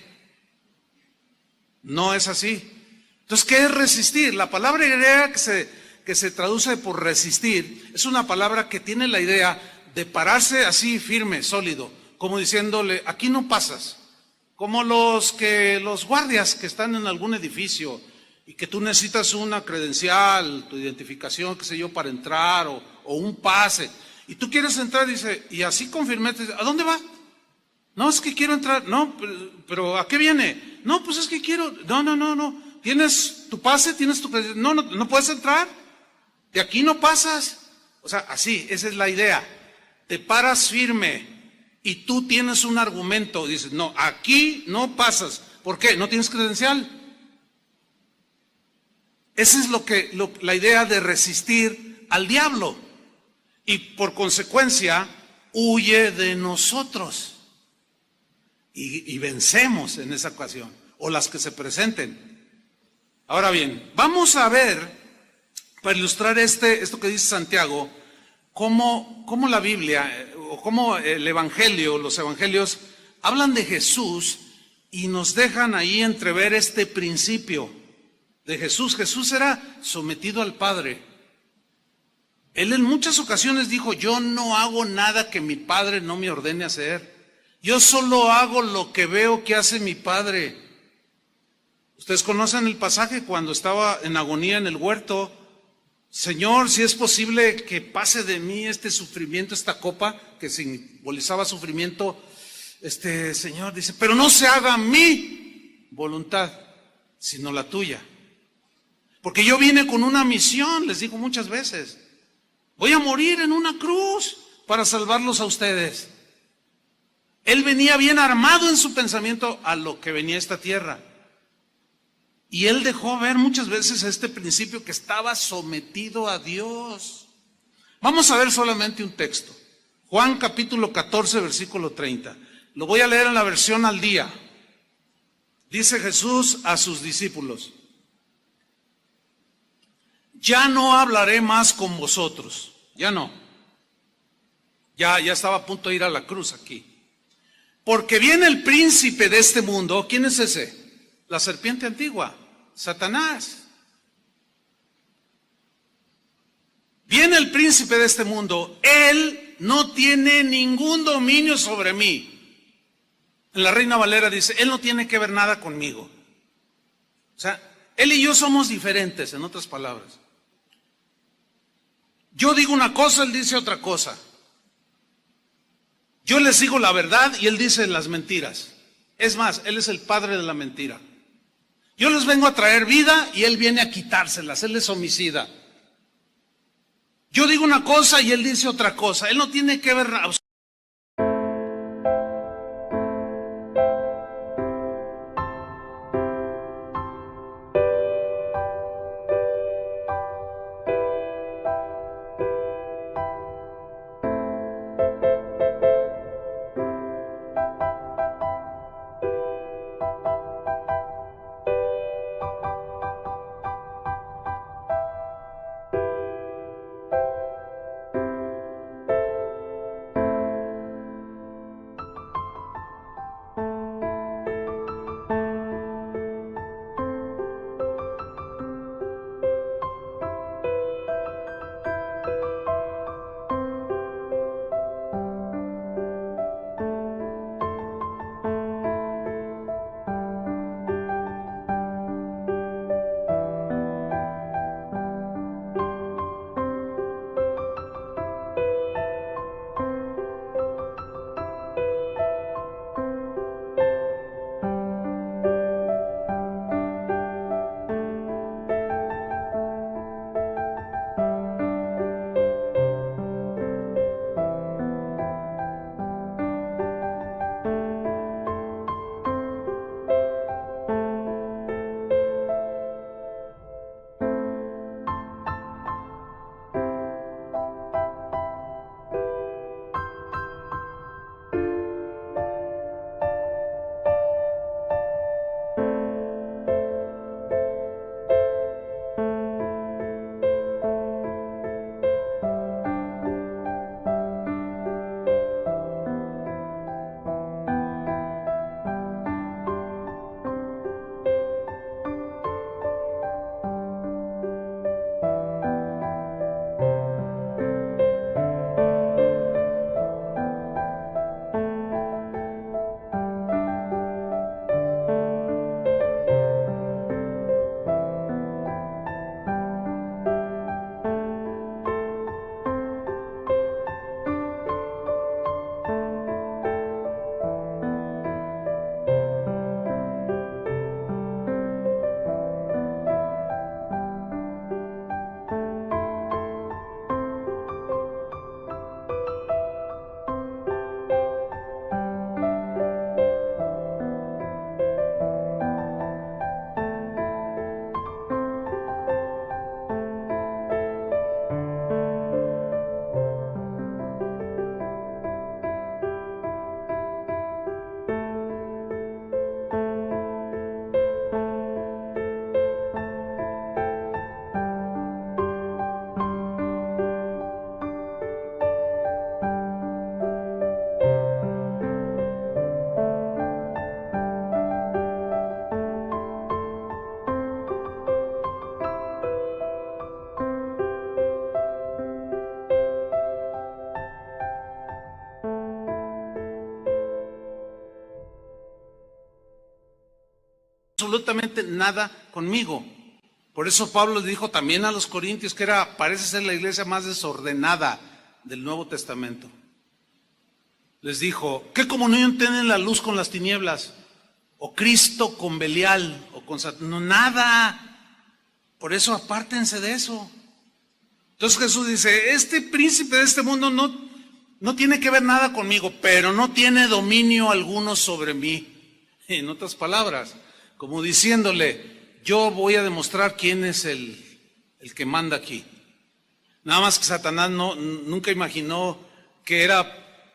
No es así. Entonces, ¿qué es resistir? La palabra griega que se traduce por resistir, es una palabra que tiene la idea de pararse así firme, sólido, como diciéndole, aquí no pasas, como los guardias que están en algún edificio y que tú necesitas una credencial, tu identificación, qué sé yo, para entrar o un pase, y tú quieres entrar, dice, y así con firmeza, ¿a dónde va? No, es que quiero entrar, no, pero ¿a qué viene? No, pues es que quiero, no, ¿tienes tu pase? ¿Tienes tu credencial? No puedes entrar. De aquí no pasas. O sea, así, esa es la idea. Te paras firme y tú tienes un argumento. Dices, no, aquí no pasas. ¿Por qué? ¿No tienes credencial? Esa es la idea de resistir al diablo. Y por consecuencia, huye de nosotros. Y vencemos en esa ocasión. O las que se presenten. Ahora bien, vamos a ver, para ilustrar esto que dice Santiago, cómo la Biblia o cómo el Evangelio, los Evangelios hablan de Jesús y nos dejan ahí entrever este principio de Jesús. Jesús era sometido al Padre. Él en muchas ocasiones dijo, yo no hago nada que mi Padre no me ordene hacer. Yo solo hago lo que veo que hace mi Padre. Ustedes conocen el pasaje cuando estaba en agonía en el huerto. Señor, si es posible que pase de mí este sufrimiento, esta copa que simbolizaba sufrimiento, Señor dice, pero no se haga mi voluntad, sino la tuya. Porque yo vine con una misión, les digo muchas veces, voy a morir en una cruz para salvarlos a ustedes. Él venía bien armado en su pensamiento a lo que venía a esta tierra. Y él dejó ver muchas veces este principio que estaba sometido a Dios. Vamos a ver solamente un texto. Juan capítulo 14, versículo 30. Lo voy a leer en la versión al día. Dice Jesús a sus discípulos, ya no hablaré más con vosotros. Ya no. Ya estaba a punto de ir a la cruz aquí. Porque viene el príncipe de este mundo. ¿Quién es ese? La serpiente antigua, Satanás. Viene el príncipe de este mundo, él no tiene ningún dominio sobre mí. En la Reina Valera dice, él no tiene que ver nada conmigo. O sea, él y yo somos diferentes, en otras palabras. Yo digo una cosa, él dice otra cosa. Yo les digo la verdad y él dice las mentiras. Es más, él es el padre de la mentira. Yo les vengo a traer vida y él viene a quitárselas, él es homicida. Yo digo una cosa y él dice otra cosa, él no tiene que ver nada. absolutamente nada conmigo. Por eso Pablo dijo también a los corintios que parece ser la iglesia más desordenada del Nuevo Testamento. Les dijo, ¿qué comunión tienen la luz con las tinieblas? O Cristo con Belial, o con Satanás. No, nada. Por eso apártense de eso. Entonces Jesús dice, este príncipe de este mundo no tiene que ver nada conmigo, pero no tiene dominio alguno sobre mí. En otras palabras, como diciéndole, yo voy a demostrar quién es el que manda aquí. Nada más que Satanás nunca imaginó que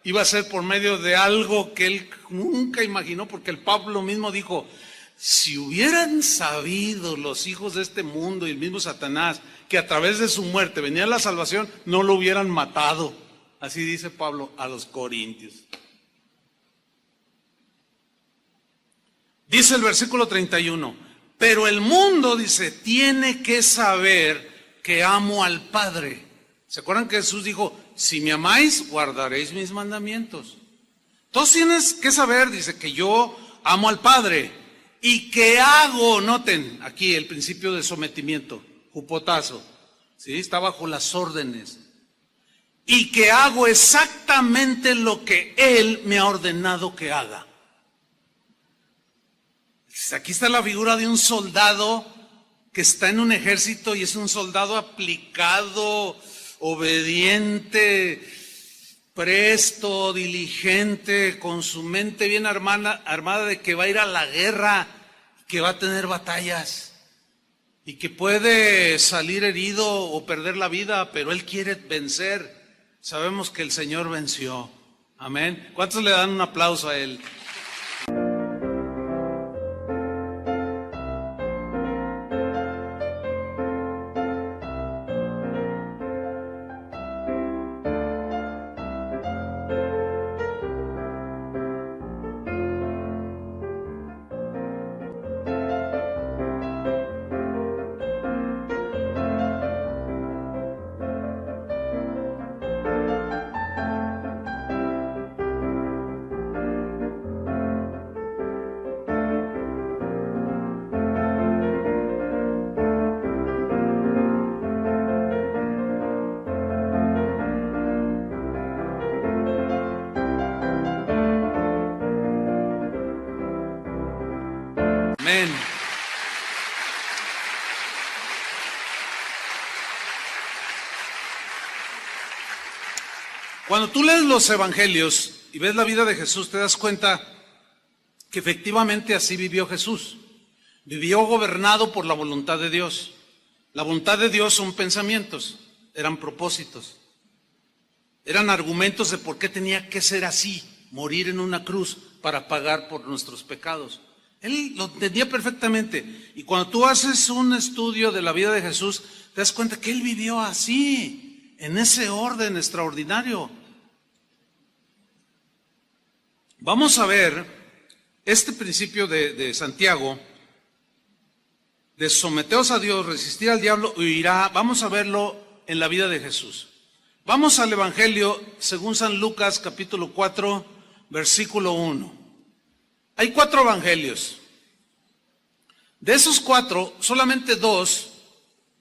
iba a ser por medio de algo que él nunca imaginó, porque el Pablo mismo dijo, si hubieran sabido los hijos de este mundo y el mismo Satanás que a través de su muerte venía la salvación, no lo hubieran matado. Así dice Pablo a los corintios. Dice el versículo 31, pero el mundo, dice, tiene que saber que amo al Padre. ¿Se acuerdan que Jesús dijo, si me amáis, guardaréis mis mandamientos? Entonces tienes que saber, dice, que yo amo al Padre y que hago, noten aquí el principio de sometimiento, hupotazo, ¿sí? Está bajo las órdenes. Y que hago exactamente lo que Él me ha ordenado que haga. Aquí está la figura de un soldado que está en un ejército y es un soldado aplicado, obediente, presto, diligente, con su mente bien armada de que va a ir a la guerra, que va a tener batallas y que puede salir herido o perder la vida, pero él quiere vencer. Sabemos que el Señor venció. Amén. ¿Cuántos le dan un aplauso a él? Amén. Cuando tú lees los evangelios y ves la vida de Jesús, te das cuenta que efectivamente así vivió Jesús. Vivió gobernado por la voluntad de Dios. La voluntad de Dios son pensamientos, eran propósitos, eran argumentos de por qué tenía que ser así, morir en una cruz para pagar por nuestros pecados. Él lo entendía perfectamente. Y cuando tú haces un estudio de la vida de Jesús, te das cuenta que Él vivió así, en ese orden extraordinario. Vamos a ver este principio de Santiago, de someteos a Dios, resistir al diablo, huirá. Vamos a verlo en la vida de Jesús. Vamos al Evangelio según San Lucas, capítulo 4, versículo 1. Hay 4 evangelios. De esos 4, solamente 2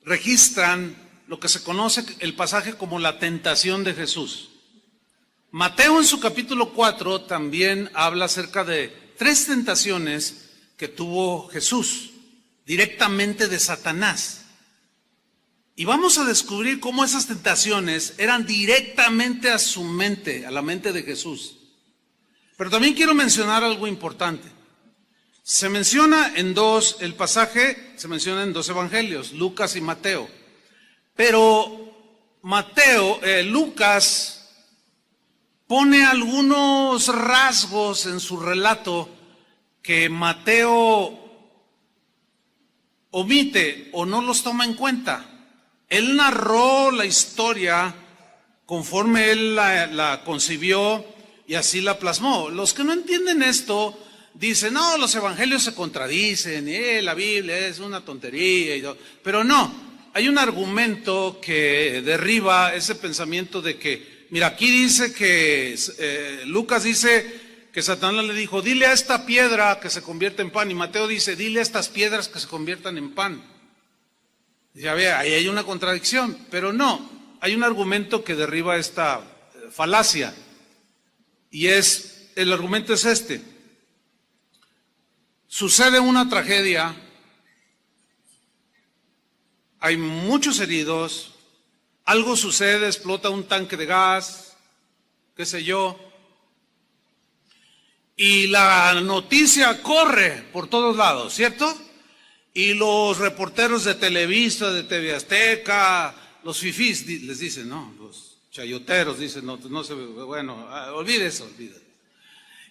registran lo que se conoce el pasaje como la tentación de Jesús. Mateo en su capítulo 4 también habla acerca de 3 tentaciones que tuvo Jesús, directamente de Satanás. Y vamos a descubrir cómo esas tentaciones eran directamente a su mente, a la mente de Jesús. Pero también quiero mencionar algo importante. Se menciona el pasaje se menciona en 2 evangelios, Lucas y Mateo. Pero Lucas pone algunos rasgos en su relato que Mateo omite o no los toma en cuenta. Él narró la historia conforme él la concibió y así la plasmó. Los que no entienden esto dicen, no, los evangelios se contradicen, la Biblia es una tontería y todo. Pero no, hay un argumento que derriba ese pensamiento de que, mira, aquí dice que Lucas dice que Satanás le dijo, dile a esta piedra que se convierta en pan. Y Mateo dice, dile a estas piedras que se conviertan en pan. Ya ve, ahí hay una contradicción, pero no, hay un argumento que derriba esta falacia. Y el argumento es este. Sucede una tragedia, hay muchos heridos, algo sucede, explota un tanque de gas, qué sé yo, y la noticia corre por todos lados, ¿cierto? Y los reporteros de Televisa, de TV Azteca, los fifís les dicen, no, los chayoteros dicen, no se, bueno, olvide eso, olvide.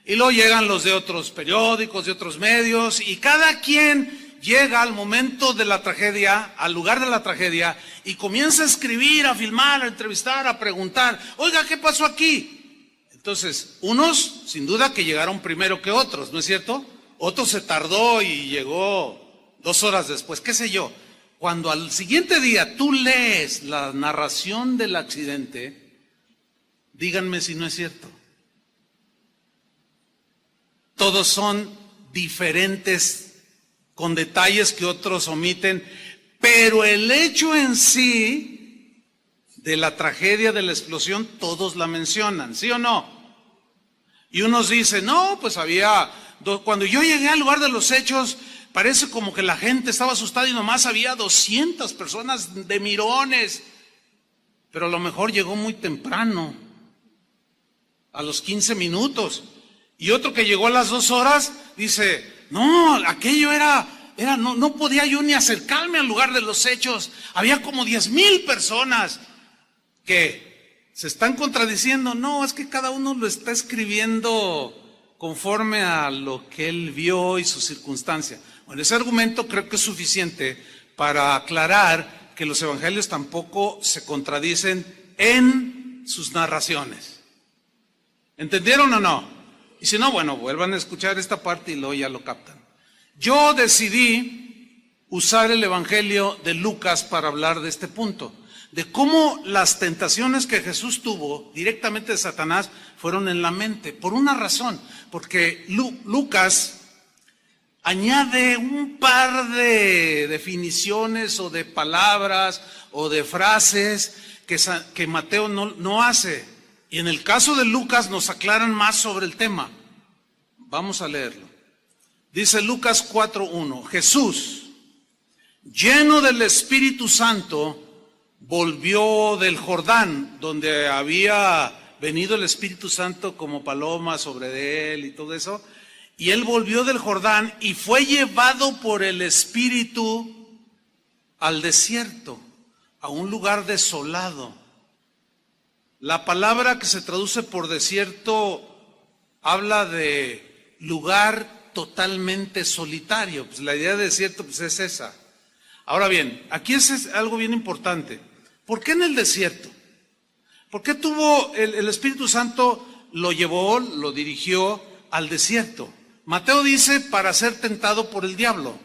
Y luego llegan los de otros periódicos, de otros medios, y cada quien llega al momento de la tragedia, al lugar de la tragedia, y comienza a escribir, a filmar, a entrevistar, a preguntar, oiga, ¿qué pasó aquí? Entonces, unos, sin duda que llegaron primero que otros, ¿no es cierto? Otro se tardó y llegó 2 horas después, qué sé yo. Cuando al siguiente día tú lees la narración del accidente, díganme si no es cierto. Todos son diferentes, con detalles que otros omiten, pero el hecho en sí de la tragedia de la explosión, todos la mencionan, ¿sí o no? Y unos dicen, no, pues cuando yo llegué al lugar de los hechos, parece como que la gente estaba asustada y nomás había 200 personas de mirones, pero a lo mejor llegó muy temprano, a los 15 minutos. Y otro que llegó a las 2 horas dice, no, aquello no podía yo ni acercarme al lugar de los hechos. Había como 10,000 personas que se están contradiciendo. No, es que cada uno lo está escribiendo conforme a lo que él vio y su circunstancia. Bueno, ese argumento creo que es suficiente para aclarar que los evangelios tampoco se contradicen en sus narraciones. ¿Entendieron o no? Y si no, bueno, vuelvan a escuchar esta parte y luego ya lo captan. Yo decidí usar el Evangelio de Lucas para hablar de este punto, de cómo las tentaciones que Jesús tuvo directamente de Satanás fueron en la mente, por una razón, porque Lucas añade un par de definiciones o de palabras o de frases que Mateo no hace. Y en el caso de Lucas nos aclaran más sobre el tema. Vamos a leerlo. Dice Lucas 4:1, Jesús, lleno del Espíritu Santo, volvió del Jordán, donde había venido el Espíritu Santo como paloma sobre él y todo eso. Y él volvió del Jordán y fue llevado por el Espíritu al desierto, a un lugar desolado. La palabra que se traduce por desierto habla de lugar totalmente solitario. Pues la idea de desierto pues es esa. Ahora bien, aquí es algo bien importante. ¿Por qué en el desierto? ¿Por qué tuvo el Espíritu Santo, lo llevó, lo dirigió al desierto? Mateo dice para ser tentado por el diablo.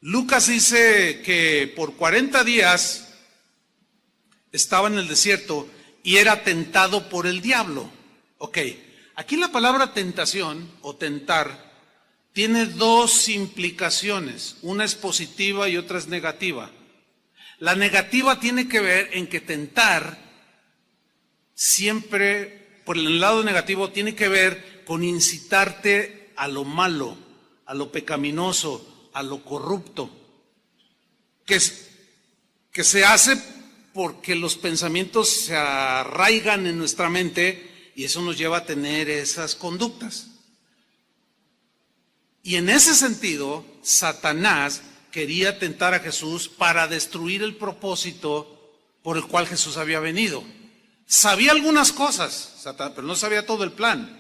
Lucas dice que por 40 días estaba en el desierto y era tentado por el diablo. Ok, aquí la palabra tentación o tentar tiene 2 implicaciones. Una es positiva y otra es negativa. La negativa tiene que ver en que tentar siempre, por el lado negativo, tiene que ver con incitarte a lo malo, a lo pecaminoso, a lo corrupto, que se hace porque los pensamientos se arraigan en nuestra mente y eso nos lleva a tener esas conductas. Y en ese sentido, Satanás quería tentar a Jesús para destruir el propósito por el cual Jesús había venido. Sabía algunas cosas, Satanás, pero no sabía todo el plan.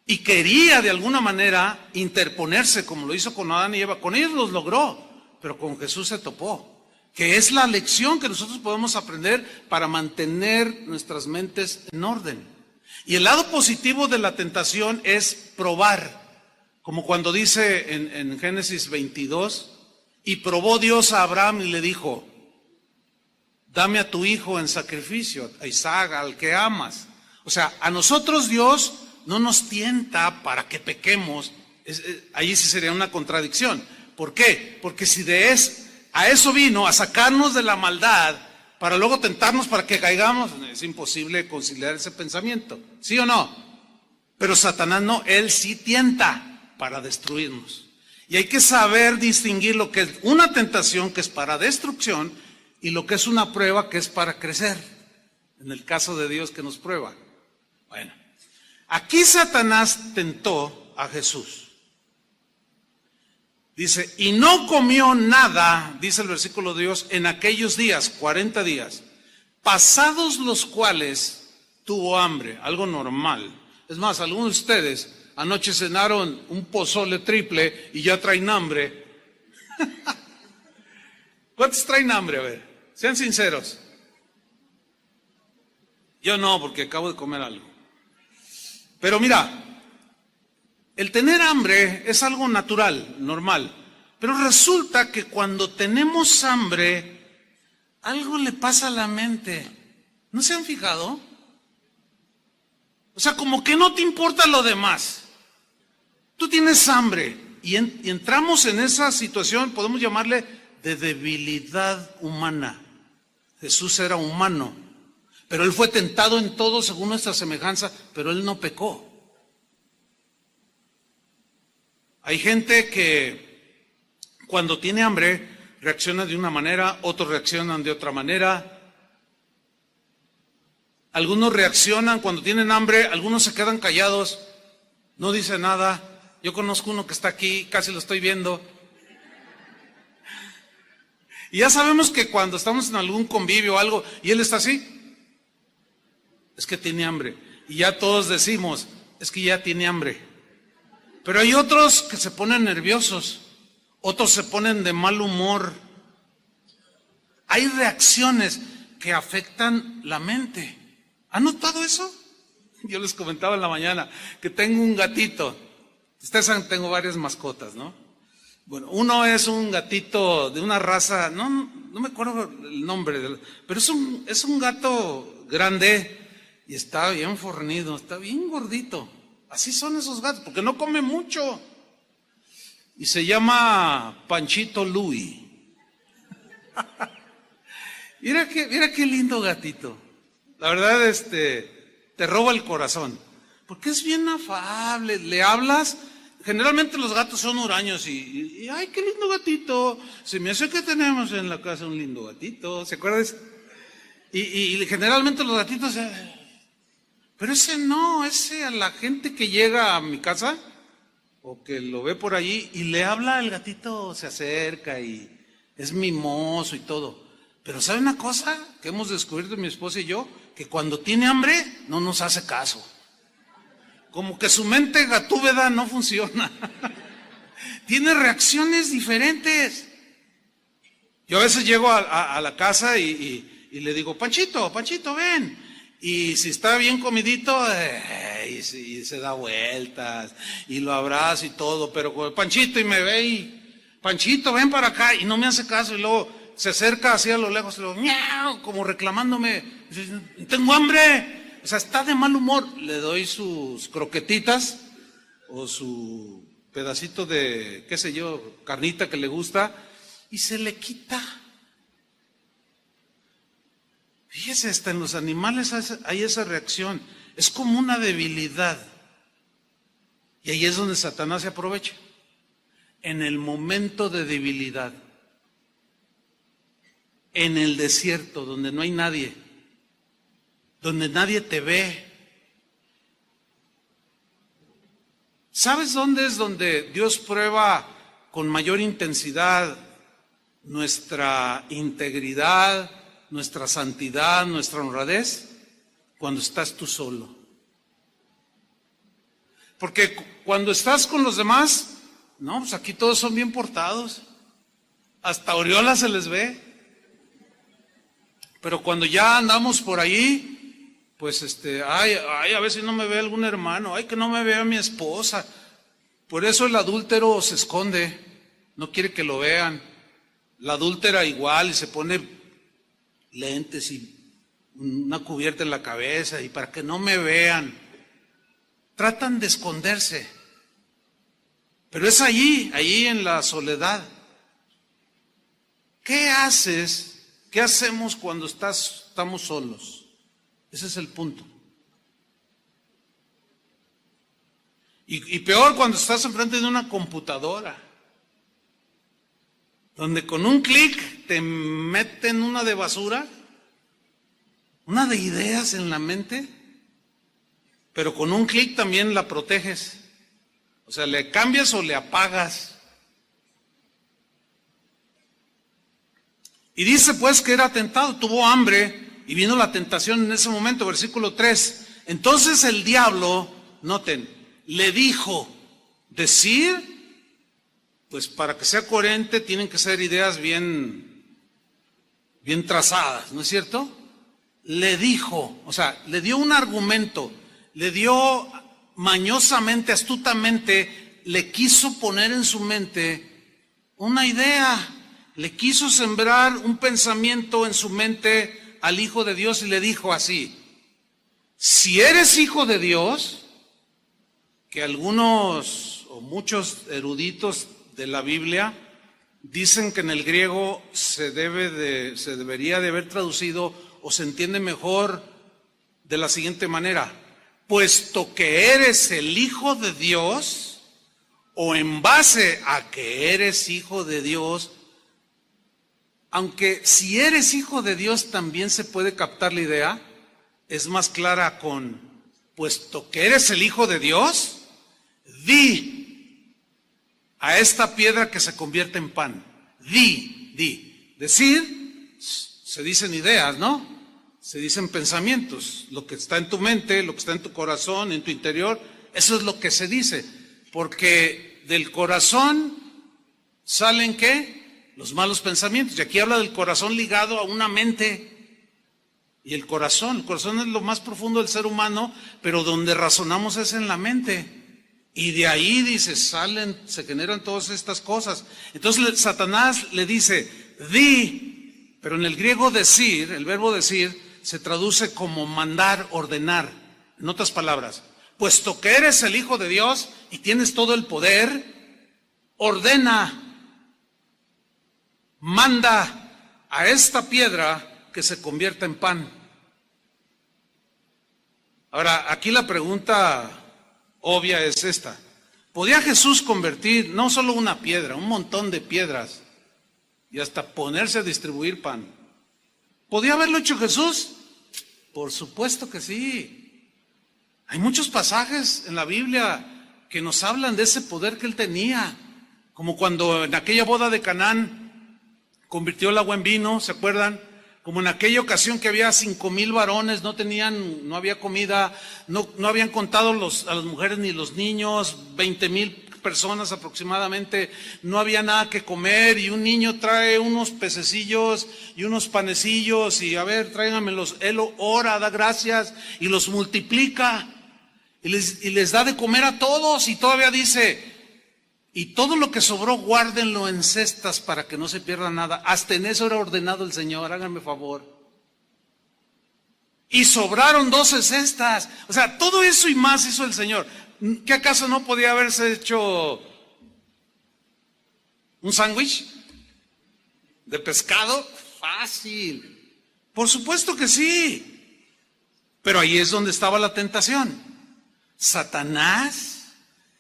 Y quería de alguna manera interponerse, como lo hizo con Adán y Eva. Con ellos los logró, pero con Jesús se topó. Que es la lección que nosotros podemos aprender para mantener nuestras mentes en orden. Y el lado positivo de la tentación es probar, como cuando dice en Génesis 22, y probó Dios a Abraham y le dijo, dame a tu hijo en sacrificio, a Isaac, al que amas. O sea, a nosotros Dios no nos tienta para que pequemos. Ahí sí sería una contradicción. ¿Por qué? Porque si a eso vino, a sacarnos de la maldad, para luego tentarnos para que caigamos, es imposible conciliar ese pensamiento. ¿Sí o no? Pero Satanás no, él sí tienta para destruirnos. Y hay que saber distinguir lo que es una tentación, que es para destrucción, y lo que es una prueba, que es para crecer. En el caso de Dios que nos prueba. Bueno, aquí Satanás tentó a Jesús. Dice, y no comió nada, dice el versículo de Dios, en aquellos días, 40 días, pasados los cuales tuvo hambre, algo normal. Es más, algunos de ustedes anoche cenaron un pozole triple y ya traen hambre. ¿Cuántos traen hambre? A ver, sean sinceros. Yo no, porque acabo de comer algo. Pero mira, el tener hambre es algo natural, normal, pero resulta que cuando tenemos hambre, algo le pasa a la mente. ¿No se han fijado? O sea, como que no te importa lo demás. Tú tienes hambre y entramos en esa situación, podemos llamarle de debilidad humana. Jesús era humano, pero él fue tentado en todo según nuestra semejanza, pero él no pecó. Hay gente que cuando tiene hambre reacciona de una manera, otros reaccionan de otra manera. Algunos reaccionan cuando tienen hambre, algunos se quedan callados, no dicen nada. Yo conozco uno que está aquí, casi lo estoy viendo. Y ya sabemos que cuando estamos en algún convivio o algo y él está así, es que tiene hambre. Y ya todos decimos, es que ya tiene hambre. Pero hay otros que se ponen nerviosos, otros se ponen de mal humor. Hay reacciones que afectan la mente. ¿Han notado eso? Yo les comentaba en la mañana que tengo un gatito. Ustedes saben que tengo varias mascotas, ¿no? Bueno, uno es un gatito de una raza, no me acuerdo el nombre, pero es un gato grande y está bien fornido, está bien gordito. Así son esos gatos, porque no come mucho. Y se llama Panchito Louis. Mira qué lindo gatito. La verdad, te roba el corazón. Porque es bien afable, le hablas. Generalmente los gatos son huraños y ay, qué lindo gatito. Se me hace que tenemos en la casa un lindo gatito. ¿Se acuerdan? Y generalmente los gatitos... Pero ese a la gente que llega a mi casa o que lo ve por allí y le habla, el gatito se acerca y es mimoso y todo. Pero ¿sabe una cosa que hemos descubierto mi esposa y yo? Que cuando tiene hambre no nos hace caso. Como que su mente gatúbeda no funciona. Tiene reacciones diferentes. Yo a veces llego a la casa y le digo, Panchito, ven. Y si está bien comidito, y se da vueltas, y lo abraza y todo, pero con el Panchito y me ve y, Panchito, ven para acá, y no me hace caso, y luego se acerca así a lo lejos, y luego, miau, como reclamándome, tengo hambre, o sea, está de mal humor. Le doy sus croquetitas, o su pedacito de, qué sé yo, carnita que le gusta, y se le quita. Fíjese, hasta en los animales hay esa reacción. Es como una debilidad. Y ahí es donde Satanás se aprovecha. En el momento de debilidad. En el desierto, donde no hay nadie. Donde nadie te ve. ¿Sabes dónde es donde Dios prueba con mayor intensidad nuestra integridad, nuestra santidad, nuestra honradez? Cuando estás tú solo. Porque cuando estás con los demás, no, pues aquí todos son bien portados. Hasta aureola se les ve. Pero cuando ya andamos por ahí, pues ay, a ver si no me ve algún hermano, ay, que no me vea mi esposa. Por eso el adúltero se esconde, no quiere que lo vean. La adúltera igual y se pone lentes y una cubierta en la cabeza y para que no me vean. Tratan de esconderse. Pero es allí en la soledad. ¿Qué haces? ¿Qué hacemos cuando estamos solos? Ese es el punto. Y peor cuando estás enfrente de una computadora, donde con un clic te meten una de basura, una de ideas en la mente, pero con un clic también la proteges. O sea, le cambias o le apagas. Y dice pues que era tentado, tuvo hambre y vino la tentación en ese momento, versículo 3. Entonces el diablo, noten, le dijo, decir, pues para que sea coherente tienen que ser ideas bien trazadas, ¿no es cierto? Le dijo, o sea, le dio un argumento, le dio mañosamente, astutamente, le quiso poner en su mente una idea, le quiso sembrar un pensamiento en su mente al Hijo de Dios y le dijo así, si eres hijo de Dios, que algunos o muchos eruditos de la Biblia dicen que en el griego se debería de haber traducido o se entiende mejor de la siguiente manera, puesto que eres el Hijo de Dios, o en base a que eres hijo de Dios, aunque si eres hijo de Dios también se puede captar la idea, es más clara con, puesto que eres el Hijo de Dios, di a esta piedra que se convierte en pan. Di. Decir, se dicen ideas, ¿no? Se dicen pensamientos. Lo que está en tu mente, lo que está en tu corazón, en tu interior, eso es lo que se dice. Porque del corazón salen, ¿qué? Los malos pensamientos. Y aquí habla del corazón ligado a una mente. Y el corazón es lo más profundo del ser humano, pero donde razonamos es en la mente. Y de ahí, dice, se generan todas estas cosas. Entonces Satanás le dice, di, pero en el griego decir, el verbo decir, se traduce como mandar, ordenar. En otras palabras, puesto que eres el Hijo de Dios y tienes todo el poder, ordena, manda a esta piedra que se convierta en pan. Ahora, aquí la pregunta obvia es esta. ¿Podía Jesús convertir no solo una piedra, un montón de piedras y hasta ponerse a distribuir pan? ¿Podía haberlo hecho Jesús? Por supuesto que sí. Hay muchos pasajes en la Biblia que nos hablan de ese poder que él tenía, como cuando en aquella boda de Canaán convirtió el agua en vino, ¿se acuerdan? Como en aquella ocasión que había 5,000 varones, no había comida, no habían contado a las mujeres ni los niños, 20,000 personas aproximadamente, no había nada que comer y un niño trae unos pececillos y unos panecillos y a ver, tráiganmelos, él ora, da gracias y los multiplica y les da de comer a todos y todavía dice, y todo lo que sobró guárdenlo en cestas para que no se pierda nada. Hasta en eso era ordenado el Señor, háganme favor. Y sobraron 12 cestas. O sea, todo eso y más hizo el Señor. ¿Qué acaso no podía haberse hecho un sándwich de pescado? Fácil. Por supuesto que sí. Pero ahí es donde estaba la tentación. Satanás,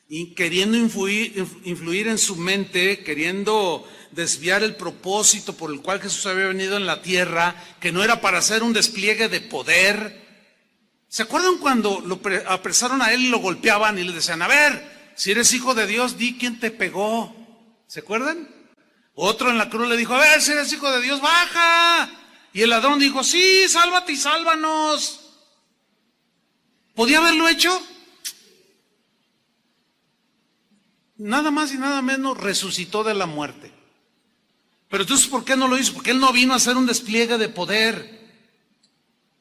y queriendo influir en su mente, queriendo desviar el propósito por el cual Jesús había venido en la tierra, que no era para hacer un despliegue de poder. ¿Se acuerdan cuando lo apresaron a él y lo golpeaban y le decían, a ver, si eres hijo de Dios, di quién te pegó? ¿Se acuerdan? Otro en la cruz le dijo, a ver, si eres hijo de Dios, baja. Y el ladrón dijo, sí, sálvate y sálvanos. ¿Podía haberlo hecho? Nada más y nada menos resucitó de la muerte. Pero entonces, ¿por qué no lo hizo? Porque él no vino a hacer un despliegue de poder,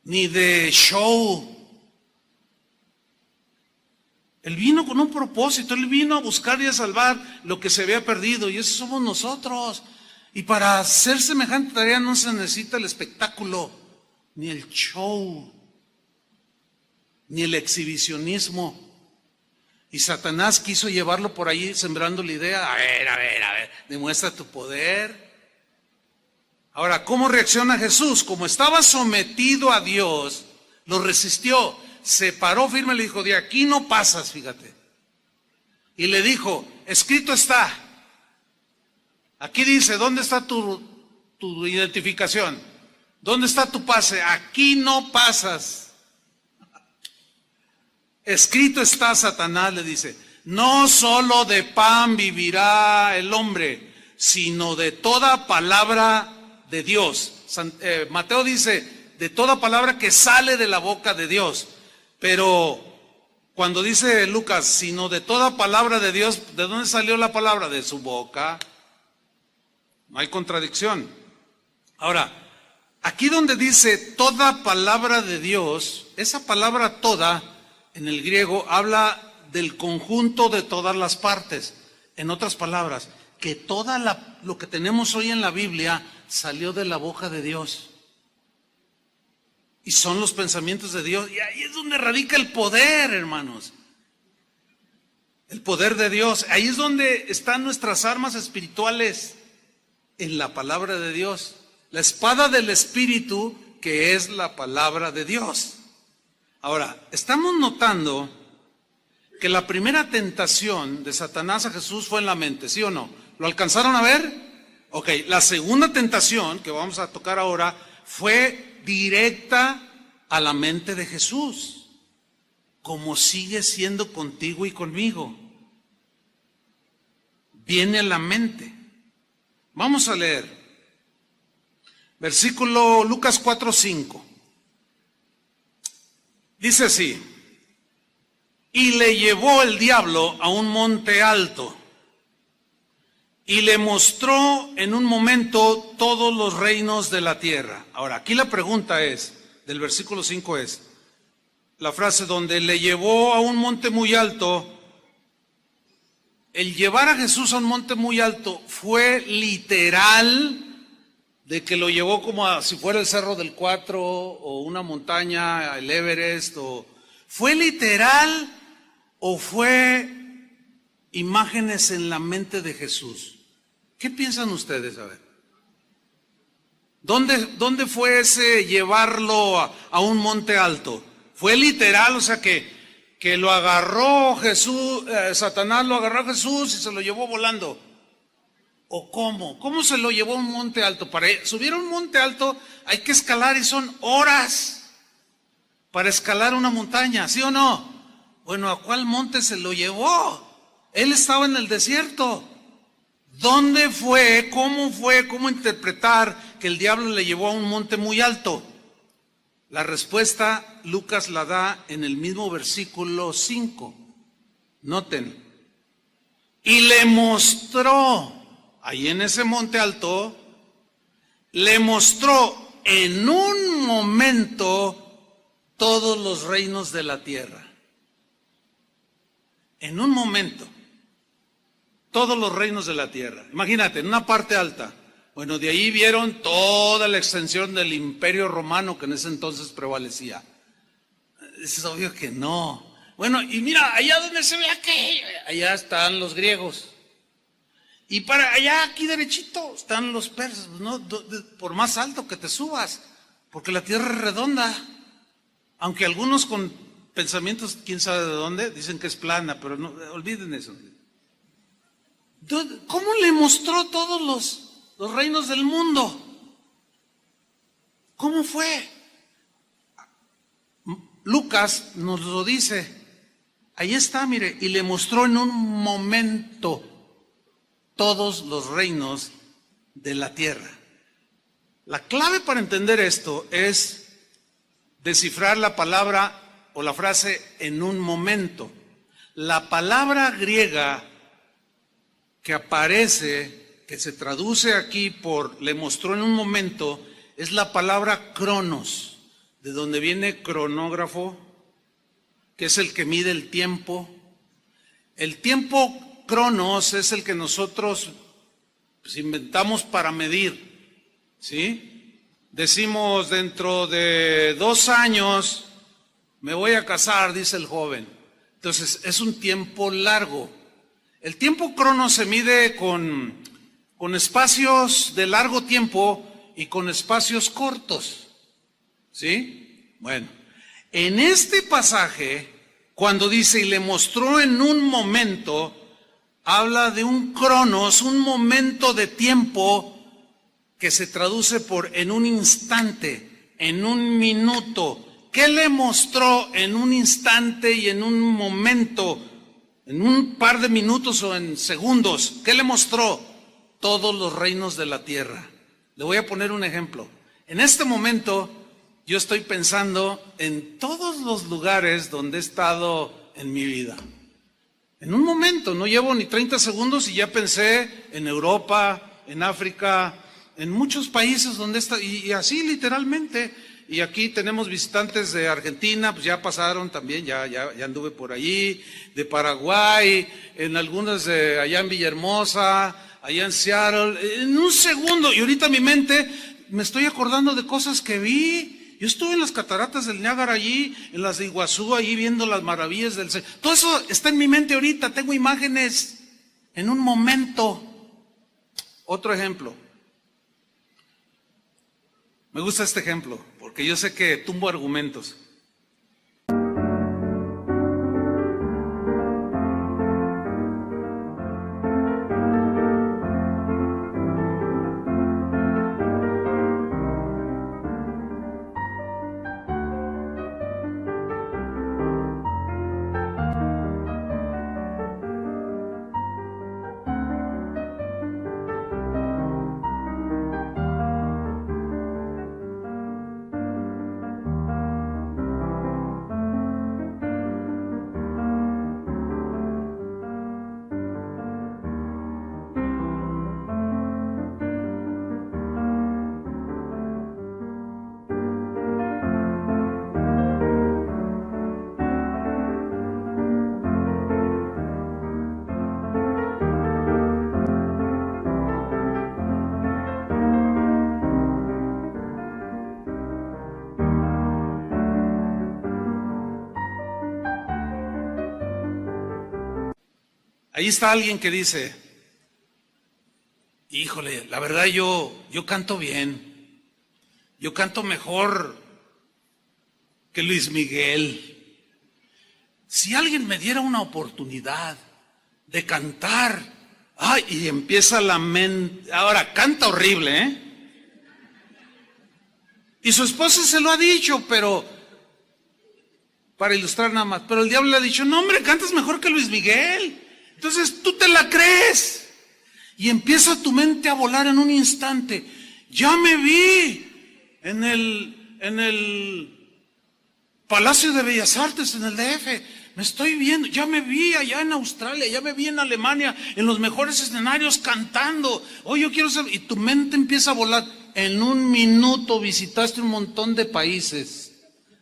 ni de show. Él vino con un propósito, él vino a buscar y a salvar lo que se había perdido, y eso somos nosotros. Y para hacer semejante tarea no se necesita el espectáculo, ni el show, ni el exhibicionismo. Y Satanás quiso llevarlo por ahí sembrando la idea, a ver, demuestra tu poder. Ahora, ¿cómo reacciona Jesús? Como estaba sometido a Dios, lo resistió, se paró firme y le dijo, de aquí no pasas, fíjate. Y le dijo, escrito está. Aquí dice, ¿dónde está tu identificación? ¿Dónde está tu pase? Aquí no pasas. Escrito está, Satanás le dice, no solo de pan vivirá el hombre, sino de toda palabra de Dios. Mateo dice, de toda palabra que sale de la boca de Dios. Pero cuando dice Lucas, sino de toda palabra de Dios, ¿de dónde salió la palabra? De su boca. No hay contradicción. Ahora, aquí donde dice toda palabra de Dios, esa palabra toda, en el griego, habla del conjunto de todas las partes. En otras palabras, que lo que tenemos hoy en la Biblia salió de la boca de Dios. Y son los pensamientos de Dios. Y ahí es donde radica el poder, hermanos. El poder de Dios. Ahí es donde están nuestras armas espirituales. En la palabra de Dios. La espada del Espíritu, que es la palabra de Dios. Ahora, estamos notando que la primera tentación de Satanás a Jesús fue en la mente, ¿sí o no? ¿Lo alcanzaron a ver? Ok, la segunda tentación que vamos a tocar ahora fue directa a la mente de Jesús, como sigue siendo contigo y conmigo. Viene a la mente. Vamos a leer. Versículo Lucas 4:5. Dice así, y le llevó el diablo a un monte alto y le mostró en un momento todos los reinos de la tierra. Ahora, aquí la pregunta es, del versículo 5 es, la frase donde le llevó a un monte muy alto, el llevar a Jesús a un monte muy alto fue literal, de que lo llevó como si fuera el Cerro del Cuatro o una montaña, el Everest, ¿fue literal o fue imágenes en la mente de Jesús? ¿Qué piensan ustedes? A ver, ¿dónde fue ese llevarlo a un monte alto? ¿Fue literal, o sea que lo agarró Jesús, Satanás lo agarró a Jesús y se lo llevó volando? ¿O cómo? ¿Cómo se lo llevó a un monte alto? Para subir a un monte alto hay que escalar y son horas para escalar una montaña, ¿sí o no? Bueno, ¿a cuál monte se lo llevó? Él estaba en el desierto. ¿Dónde fue? ¿Cómo interpretar que el diablo le llevó a un monte muy alto? La respuesta Lucas la da en el mismo versículo 5. Noten. Y le mostró, ahí en ese monte alto, le mostró en un momento todos los reinos de la tierra. En un momento. Todos los reinos de la tierra. Imagínate, en una parte alta. Bueno, de ahí vieron toda la extensión del imperio romano que en ese entonces prevalecía. Es obvio que no. Bueno, y mira, allá donde se ve aquello, allá están los griegos. Y para allá, aquí derechito, están los persas, ¿no? Por más alto que te subas, porque la tierra es redonda. Aunque algunos con pensamientos, quién sabe de dónde, dicen que es plana, pero no, olviden eso. ¿Cómo le mostró todos los reinos del mundo? ¿Cómo fue? Lucas nos lo dice. Ahí está, mire, y le mostró en un momento todos los reinos de la tierra. La clave para entender esto es descifrar la palabra o la frase en un momento. La palabra griega que aparece, que se traduce aquí por le mostró en un momento, es la palabra cronos, de donde viene cronógrafo, que es el que mide el tiempo. El tiempo cronos es el que nosotros inventamos para medir, ¿sí? Decimos, dentro de 2 años me voy a casar, dice el joven. Entonces, es un tiempo largo. El tiempo crono se mide con espacios de largo tiempo y con espacios cortos. ¿Sí? Bueno, en este pasaje, cuando dice, y le mostró en un momento, habla de un cronos, un momento de tiempo que se traduce por en un instante, en un minuto. ¿Qué le mostró en un instante y en un momento, en un par de minutos o en segundos? ¿Qué le mostró? Todos los reinos de la tierra. Le voy a poner un ejemplo. En este momento yo estoy pensando en todos los lugares donde he estado en mi vida. En un momento, no llevo ni 30 segundos y ya pensé en Europa, en África, en muchos países donde está, y así literalmente. Y aquí tenemos visitantes de Argentina, pues ya pasaron también, ya anduve por allí, de Paraguay, en algunas de allá en Villahermosa, allá en Seattle, en un segundo, y ahorita mi mente me estoy acordando de cosas que vi. Yo estuve en las cataratas del Niágara allí, en las de Iguazú, allí viendo las maravillas del cielo. Todo eso está en mi mente ahorita, tengo imágenes en un momento. Otro ejemplo. Me gusta este ejemplo, porque yo sé que tumbo argumentos. Ahí está alguien que dice, híjole, la verdad yo canto bien, yo canto mejor que Luis Miguel. Si alguien me diera una oportunidad de cantar, ay, y empieza la mente, ahora canta horrible, ¿eh? Y su esposa se lo ha dicho, pero, para ilustrar nada más, pero el diablo le ha dicho, no hombre, cantas mejor que Luis Miguel. Entonces tú te la crees y empieza tu mente a volar en un instante. Ya me vi en el Palacio de Bellas Artes, en el DF. Me estoy viendo, ya me vi allá en Australia, ya me vi en Alemania, en los mejores escenarios cantando. Oh, yo quiero ser. Y tu mente empieza a volar. En un minuto visitaste un montón de países.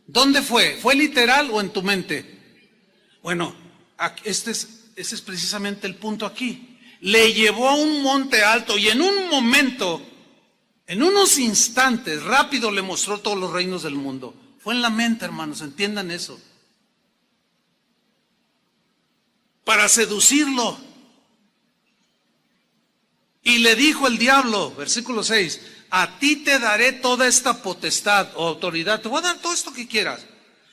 ¿Dónde fue? ¿Fue literal o en tu mente? Bueno, ese es precisamente el punto aquí. Le llevó a un monte alto y en un momento, en unos instantes, rápido le mostró todos los reinos del mundo. Fue en la mente, hermanos, entiendan eso. Para seducirlo. Y le dijo el diablo, versículo 6, a ti te daré toda esta potestad o autoridad, te voy a dar todo esto que quieras.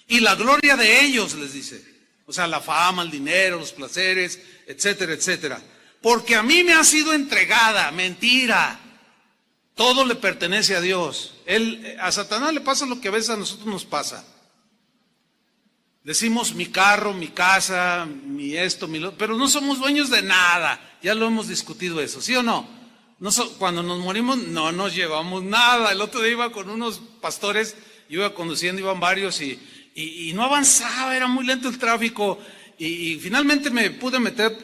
Y la gloria de ellos, les dice. O sea, la fama, el dinero, los placeres, etcétera, etcétera. Porque a mí me ha sido entregada, mentira. Todo le pertenece a Dios. A Satanás le pasa lo que a veces a nosotros nos pasa. Decimos mi carro, mi casa, mi esto, mi lo, pero no somos dueños de nada. Ya lo hemos discutido eso, ¿sí o no? Cuando nos morimos no nos llevamos nada. El otro día iba con unos pastores, yo iba conduciendo, iban varios y no avanzaba, era muy lento el tráfico y finalmente me pude meter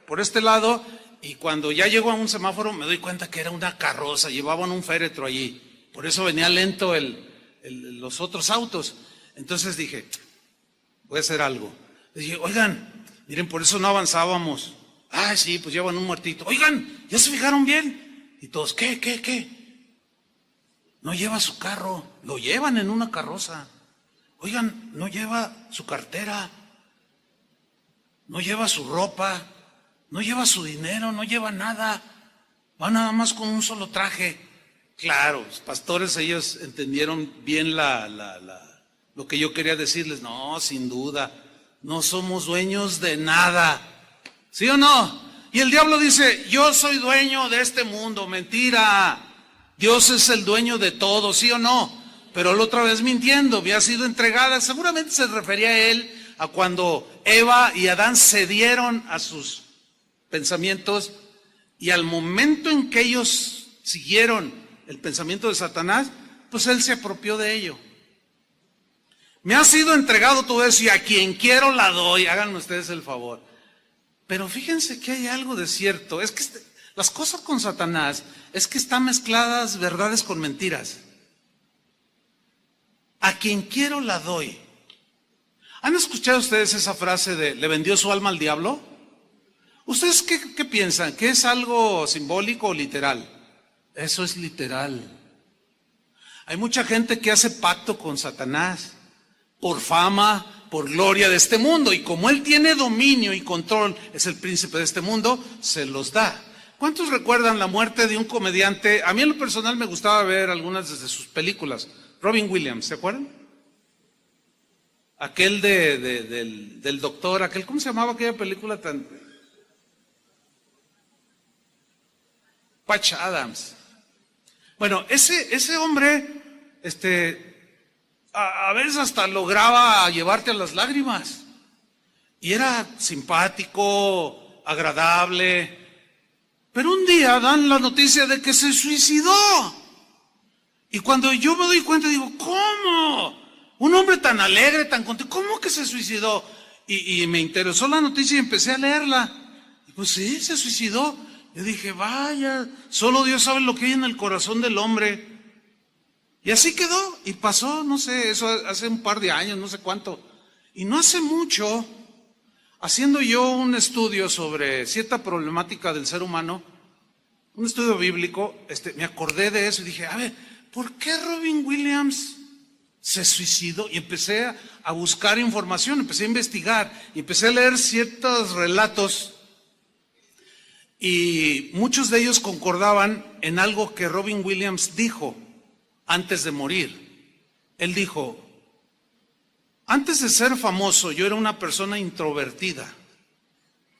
por este lado y cuando ya llego a un semáforo me doy cuenta que era una carroza, llevaban un féretro allí, por eso venía lento los otros autos. Entonces dije, voy a hacer algo. Le dije, oigan, miren, por eso no avanzábamos. Ah, sí, pues llevan un muertito. Oigan, ¿ya se fijaron bien? Y todos, ¿qué? no lleva su carro, lo llevan en una carroza. Oigan, no lleva su cartera, no lleva su ropa, no lleva su dinero, no lleva nada, va nada más con un solo traje. Claro, los pastores, ellos entendieron bien lo que yo quería decirles. No, sin duda, no somos dueños de nada, ¿sí o no? Y el diablo dice, yo soy dueño de este mundo. Mentira, Dios es el dueño de todo, ¿sí o no? Pero la otra vez mintiendo, había sido entregada. Seguramente se refería a él, a cuando Eva y Adán cedieron a sus pensamientos, y al momento en que ellos siguieron el pensamiento de Satanás, pues él se apropió de ello. Me ha sido entregado todo eso y a quien quiero la doy, háganme ustedes el favor. Pero fíjense que hay algo de cierto, es que las cosas con Satanás es que están mezcladas verdades con mentiras. A quien quiero la doy. ¿Han escuchado ustedes esa frase de le vendió su alma al diablo? ¿Ustedes qué piensan? ¿Que es algo simbólico o literal? Eso es literal. Hay mucha gente que hace pacto con Satanás por fama, por gloria de este mundo, y como él tiene dominio y control, es el príncipe de este mundo, se los da. ¿Cuántos recuerdan la muerte de un comediante? A mí en lo personal me gustaba ver algunas de sus películas. Robin Williams, ¿se acuerdan? Aquel del doctor, ¿cómo se llamaba aquella película tan? Patch Adams. Bueno, ese hombre, a veces hasta lograba llevarte a las lágrimas. Y era simpático, agradable. Pero un día dan la noticia de que se suicidó. Y cuando yo me doy cuenta, digo, ¿cómo? Un hombre tan alegre, tan contento, ¿cómo que se suicidó? Y me interesó la noticia y empecé a leerla. Y pues sí, se suicidó. Yo dije, vaya, solo Dios sabe lo que hay en el corazón del hombre. Y así quedó, y pasó, no sé, eso hace un par de años, no sé cuánto. Y no hace mucho, haciendo yo un estudio sobre cierta problemática del ser humano, un estudio bíblico, me acordé de eso y dije, a ver, ¿por qué Robin Williams se suicidó? Y empecé a buscar información, empecé a investigar, y empecé a leer ciertos relatos, y muchos de ellos concordaban en algo que Robin Williams dijo antes de morir. Él dijo, antes de ser famoso yo era una persona introvertida,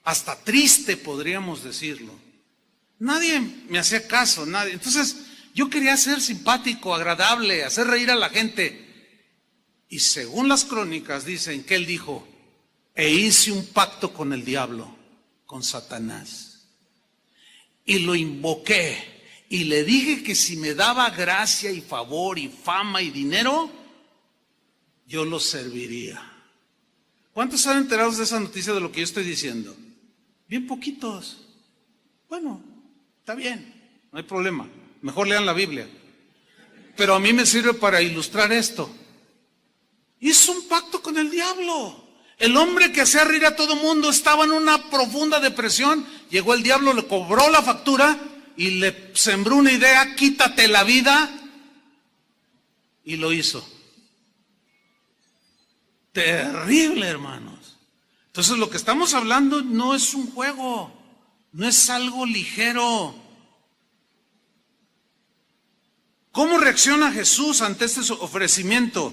hasta triste podríamos decirlo. Nadie me hacía caso, nadie. Entonces yo quería ser simpático, agradable, hacer reír a la gente. Y según las crónicas dicen que él dijo, e hice un pacto con el diablo, con Satanás. Y lo invoqué y le dije que si me daba gracia y favor y fama y dinero, yo lo serviría. ¿Cuántos están enterados de esa noticia de lo que yo estoy diciendo? Bien poquitos. Bueno, está bien, no hay problema. Mejor lean la Biblia. Pero a mí me sirve para ilustrar esto. Hizo un pacto con el diablo. El hombre que hacía reír a todo mundo estaba en una profunda depresión. Llegó el diablo, le cobró la factura y le sembró una idea, quítate la vida. Y lo hizo. Terrible, hermanos. Entonces lo que estamos hablando no es un juego, no es algo ligero. ¿Cómo reacciona Jesús ante este ofrecimiento?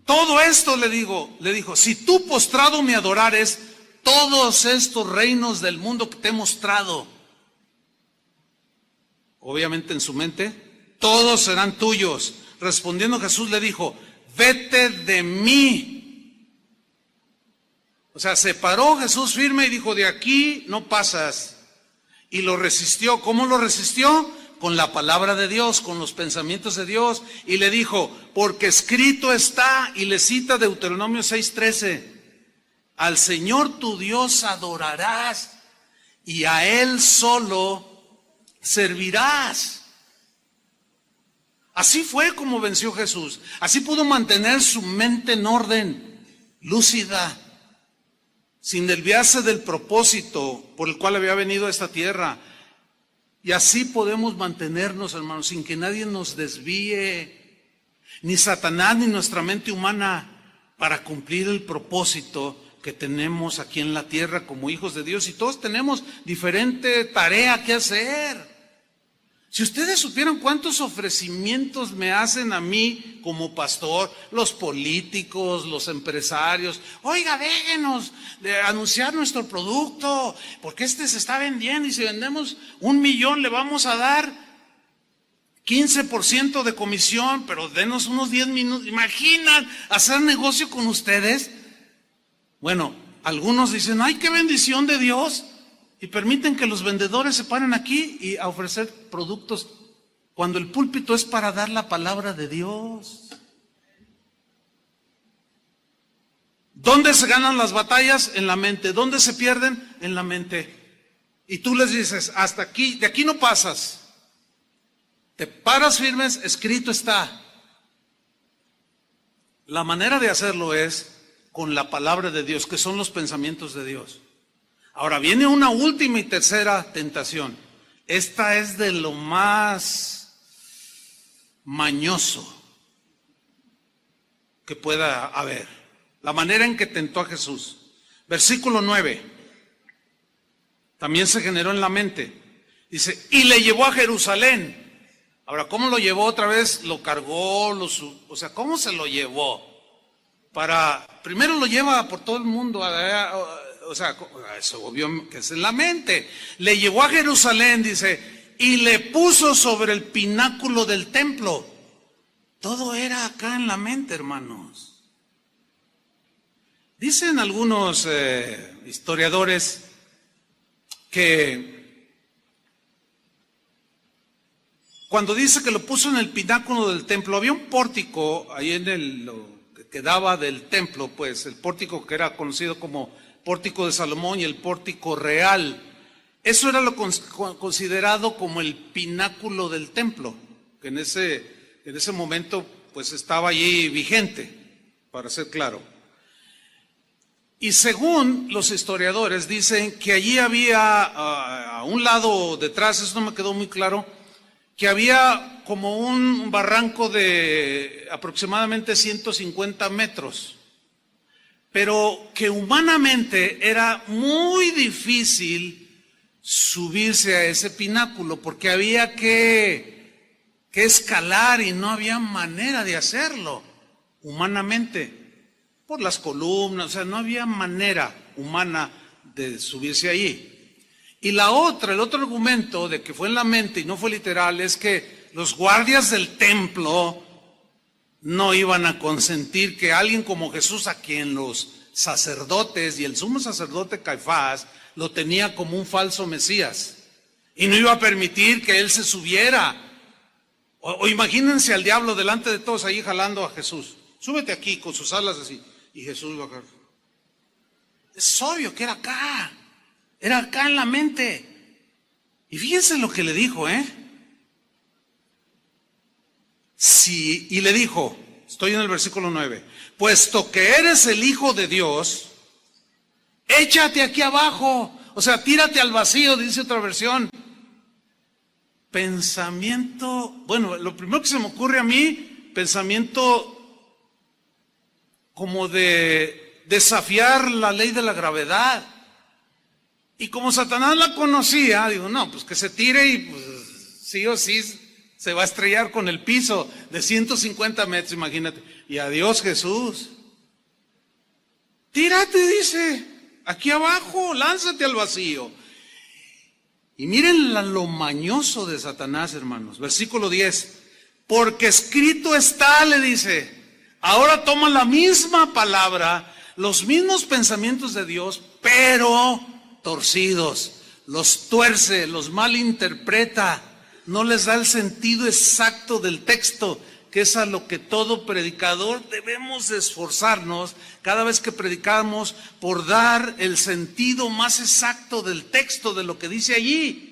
Todo esto le dijo, si tú postrado me adorares, todos estos reinos del mundo que te he mostrado, obviamente en su mente, todos serán tuyos. Respondiendo Jesús le dijo, vete de mí. O sea, se paró Jesús firme y dijo, de aquí no pasas. Y lo resistió. ¿Cómo lo resistió? Con la palabra de Dios, con los pensamientos de Dios. Y le dijo, porque escrito está, y le cita Deuteronomio 6:13, al Señor tu Dios adorarás y a Él solo servirás. Así fue como venció Jesús. Así pudo mantener su mente en orden, lúcida, sin desviarse del propósito por el cual había venido a esta tierra. Y así podemos mantenernos, hermanos, sin que nadie nos desvíe, ni Satanás ni nuestra mente humana, para cumplir el propósito que tenemos aquí en la tierra como hijos de Dios. Y todos tenemos diferente tarea que hacer. Si ustedes supieran cuántos ofrecimientos me hacen a mí como pastor, los políticos, los empresarios, oiga, déjenos de anunciar nuestro producto, porque se está vendiendo y si vendemos 1 millón le vamos a dar 15% de comisión, pero denos unos 10 minutos. ¿Imaginan hacer negocio con ustedes? Bueno, algunos dicen, ¡ay, qué bendición de Dios! Y permiten que los vendedores se paren aquí y a ofrecer productos cuando el púlpito es para dar la palabra de Dios. ¿Dónde se ganan las batallas? En la mente. ¿Dónde se pierden? En la mente. Y tú les dices, hasta aquí, de aquí no pasas. Te paras firmes, escrito está. La manera de hacerlo es con la palabra de Dios, que son los pensamientos de Dios. Ahora viene una última y tercera tentación. Esta es de lo más mañoso que pueda haber. La manera en que tentó a Jesús. Versículo 9. También se generó en la mente. Dice, y le llevó a Jerusalén. Ahora, ¿cómo lo llevó otra vez? Lo cargó, o sea, ¿cómo se lo llevó? Primero lo lleva por todo el mundo, o sea, eso obvio que es en la mente. Le llevó a Jerusalén, dice, y le puso sobre el pináculo del templo. Todo era acá en la mente, hermanos. Dicen algunos historiadores que cuando dice que lo puso en el pináculo del templo, había un pórtico ahí lo que daba del templo, pues el pórtico que era conocido como pórtico de Salomón y el pórtico real. Eso era lo considerado como el pináculo del templo, que en ese momento pues estaba allí vigente, para ser claro. Y según los historiadores dicen que allí había a un lado detrás, eso no me quedó muy claro, que había como un barranco de aproximadamente 150 metros, pero que humanamente era muy difícil subirse a ese pináculo, porque había que escalar y no había manera de hacerlo humanamente, por las columnas, o sea, no había manera humana de subirse allí. Y el otro argumento de que fue en la mente y no fue literal, es que los guardias del templo no iban a consentir que alguien como Jesús, a quien los sacerdotes y el sumo sacerdote Caifás lo tenía como un falso Mesías, y no iba a permitir que él se subiera. O imagínense al diablo delante de todos ahí jalando a Jesús. Súbete aquí con sus alas así. Y Jesús iba acá. Es obvio que era acá en la mente. Y fíjense lo que le dijo, Sí, y le dijo, estoy en el versículo 9, puesto que eres el Hijo de Dios, échate aquí abajo, o sea, tírate al vacío, dice otra versión. Pensamiento, bueno, lo primero que se me ocurre a mí, pensamiento como de desafiar la ley de la gravedad. Y como Satanás la conocía, digo, no, pues que se tire y pues sí o sí se va a estrellar con el piso de 150 metros, imagínate. Y adiós Jesús. Tírate, dice, aquí abajo, lánzate al vacío. Y miren lo mañoso de Satanás, hermanos. Versículo 10. Porque escrito está, le dice. Ahora toma la misma palabra, los mismos pensamientos de Dios, pero torcidos. Los tuerce, los malinterpreta. No les da el sentido exacto del texto, que es a lo que todo predicador debemos esforzarnos cada vez que predicamos, por dar el sentido más exacto del texto, de lo que dice allí.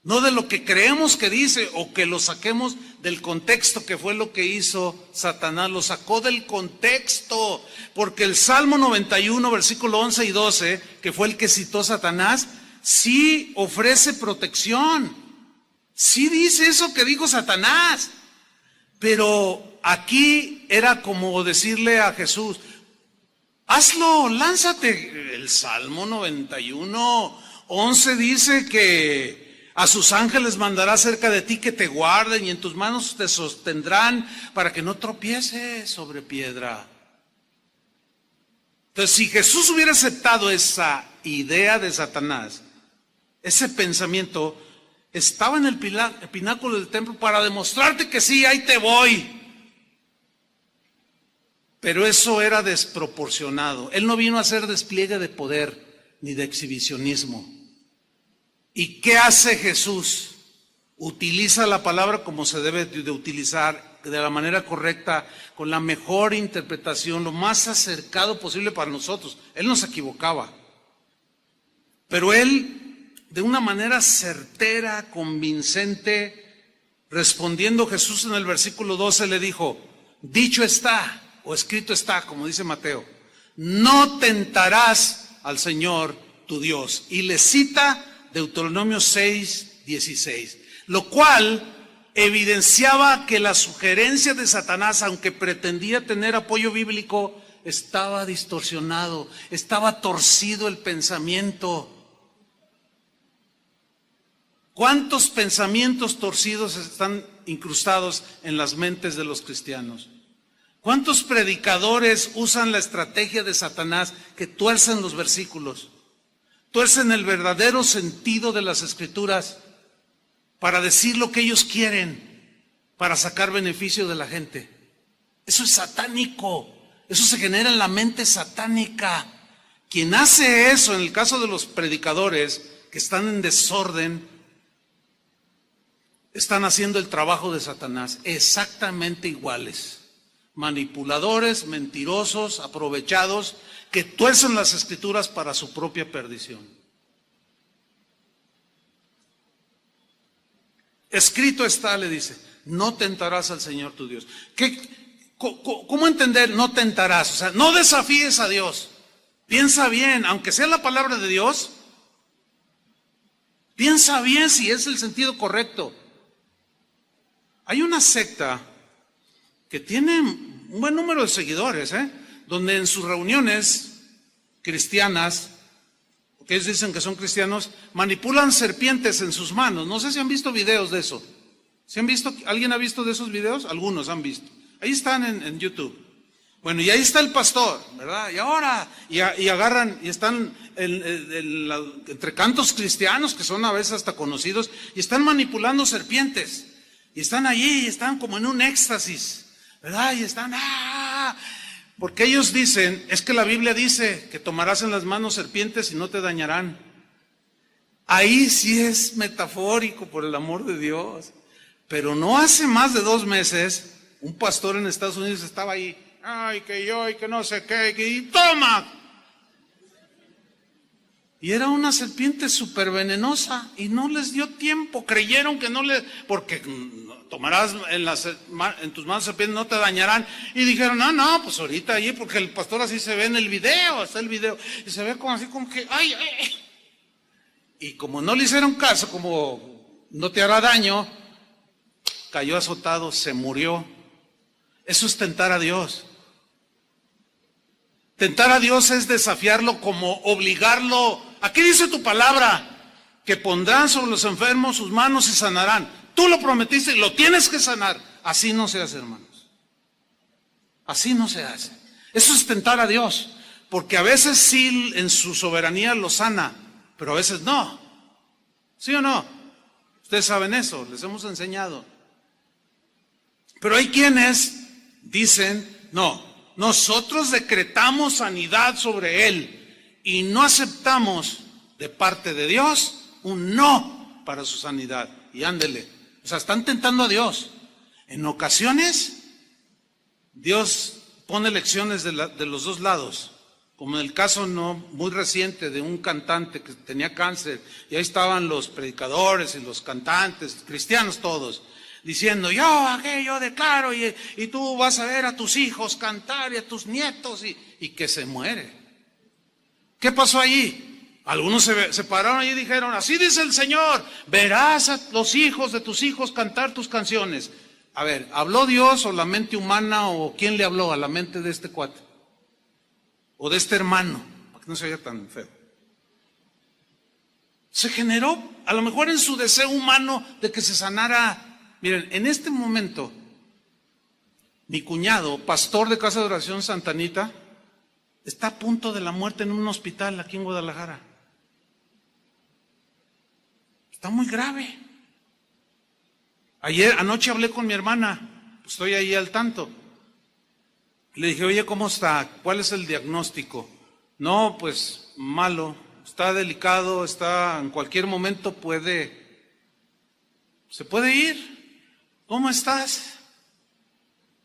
No de lo que creemos que dice o que lo saquemos del contexto, que fue lo que hizo Satanás. Lo sacó del contexto, porque el Salmo 91, versículo 11 y 12, que fue el que citó Satanás, sí ofrece protección. Sí dice eso que dijo Satanás. Pero aquí era como decirle a Jesús, hazlo, lánzate. El Salmo 91:11 dice que a sus ángeles mandará cerca de ti que te guarden y en tus manos te sostendrán para que no tropieces sobre piedra. Entonces, si Jesús hubiera aceptado esa idea de Satanás, ese pensamiento, estaba en el pináculo del templo para demostrarte que sí, ahí te voy. Pero eso era desproporcionado. Él no vino a hacer despliegue de poder ni de exhibicionismo. ¿Y qué hace Jesús? Utiliza la palabra como se debe de utilizar, de la manera correcta, con la mejor interpretación, lo más acercado posible para nosotros. Él no se equivocaba. Pero él, de una manera certera, convincente, respondiendo Jesús en el versículo 12 le dijo, dicho está, o escrito está, como dice Mateo, no tentarás al Señor tu Dios. Y le cita Deuteronomio 6:16, lo cual evidenciaba que la sugerencia de Satanás, aunque pretendía tener apoyo bíblico, estaba distorsionado, estaba torcido el pensamiento. ¿Cuántos pensamientos torcidos están incrustados en las mentes de los cristianos? ¿Cuántos predicadores usan la estrategia de Satanás que tuercen los versículos, tuercen el verdadero sentido de las Escrituras para decir lo que ellos quieren, para sacar beneficio de la gente? Eso es satánico, eso se genera en la mente satánica. Quien hace eso, en el caso de los predicadores que están en desorden, están haciendo el trabajo de Satanás, exactamente iguales. Manipuladores, mentirosos, aprovechados, que tuercen las Escrituras para su propia perdición. Escrito está, le dice, no tentarás al Señor tu Dios. ¿Cómo entender no tentarás? O sea, no desafíes a Dios. Piensa bien, aunque sea la palabra de Dios, piensa bien si es el sentido correcto. Hay una secta que tiene un buen número de seguidores, donde en sus reuniones cristianas, que ellos dicen que son cristianos, manipulan serpientes en sus manos. No sé si han visto videos de eso. ¿Sí han visto? ¿Alguien ha visto de esos videos? Algunos han visto. Ahí están en YouTube. Bueno, y ahí está el pastor, ¿verdad? Y ahora, y agarran, y están entre cantos cristianos, que son a veces hasta conocidos, y están manipulando serpientes. Y están allí, y están como en un éxtasis, ¿verdad? Y están, porque ellos dicen, es que la Biblia dice que tomarás en las manos serpientes y no te dañarán. Ahí sí es metafórico, por el amor de Dios. Pero no hace más de 2 meses, un pastor en Estados Unidos estaba ahí, ay, que yo, y que no sé qué, y toma. Y era una serpiente súper venenosa y no les dio tiempo, creyeron que no porque tomarás en tus manos serpientes, no te dañarán. Y dijeron, no, pues ahorita allí, porque el pastor así se ve en el video, está el video, y se ve como así, como que, ay. Y como no le hicieron caso, como no te hará daño, cayó azotado, se murió. Eso es tentar a Dios. Tentar a Dios es desafiarlo, como obligarlo. Aquí dice tu palabra, que pondrán sobre los enfermos sus manos y sanarán. Tú lo prometiste y lo tienes que sanar. Así no se hace, hermanos. Así no se hace. Eso es tentar a Dios, porque a veces sí en su soberanía lo sana, pero a veces no. ¿Sí o no? Ustedes saben eso, les hemos enseñado. Pero hay quienes dicen, no, nosotros decretamos sanidad sobre él y no aceptamos de parte de Dios un no para su sanidad. Y ándele, o sea, están tentando a Dios. En ocasiones, Dios pone lecciones de los dos lados, como en el caso no muy reciente de un cantante que tenía cáncer, y ahí estaban los predicadores y los cantantes, cristianos todos, diciendo, yo declaro, y tú vas a ver a tus hijos cantar y a tus nietos, y que se muere. ¿Qué pasó allí? Algunos se pararon ahí y dijeron, así dice el Señor, verás a los hijos de tus hijos cantar tus canciones. A ver, ¿habló Dios o la mente humana o quién le habló a la mente de este cuate? O de este hermano, para que no se vea tan feo. Se generó, a lo mejor en su deseo humano de que se sanara. Miren, en este momento, mi cuñado, pastor de Casa de Oración Santa Anita, está a punto de la muerte en un hospital aquí en Guadalajara. Está muy grave. Anoche hablé con mi hermana, estoy ahí al tanto. Le dije, oye, ¿cómo está? ¿Cuál es el diagnóstico? No, pues malo, está delicado, en cualquier momento se puede ir. ¿Cómo estás?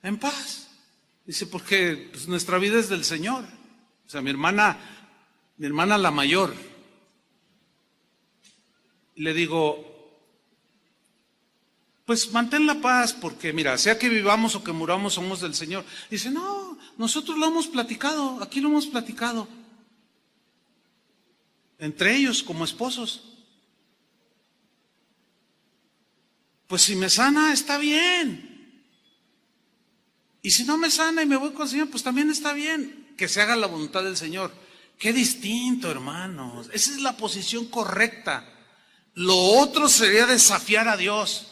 En paz. Dice, porque pues, nuestra vida es del Señor. O sea, mi hermana la mayor. Le digo, pues mantén la paz, porque mira, sea que vivamos o que muramos, somos del Señor. Dice, no, nosotros lo hemos platicado, aquí lo hemos platicado. Entre ellos, como esposos. Pues si me sana, está bien. Y si no me sana y me voy con el Señor, pues también está bien. Que se haga la voluntad del Señor. Qué distinto, hermanos. Esa es la posición correcta. Lo otro sería desafiar a Dios.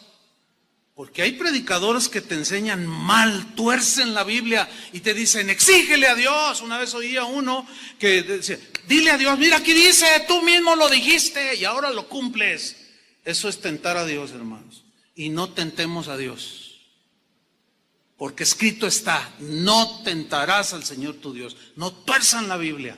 Porque hay predicadores que te enseñan mal, tuercen la Biblia y te dicen, exígele a Dios. Una vez oí a uno que decía, dile a Dios, mira aquí dice, tú mismo lo dijiste y ahora lo cumples. Eso es tentar a Dios, hermanos. Y no tentemos a Dios. Porque escrito está, no tentarás al Señor tu Dios. No tuerzan la Biblia.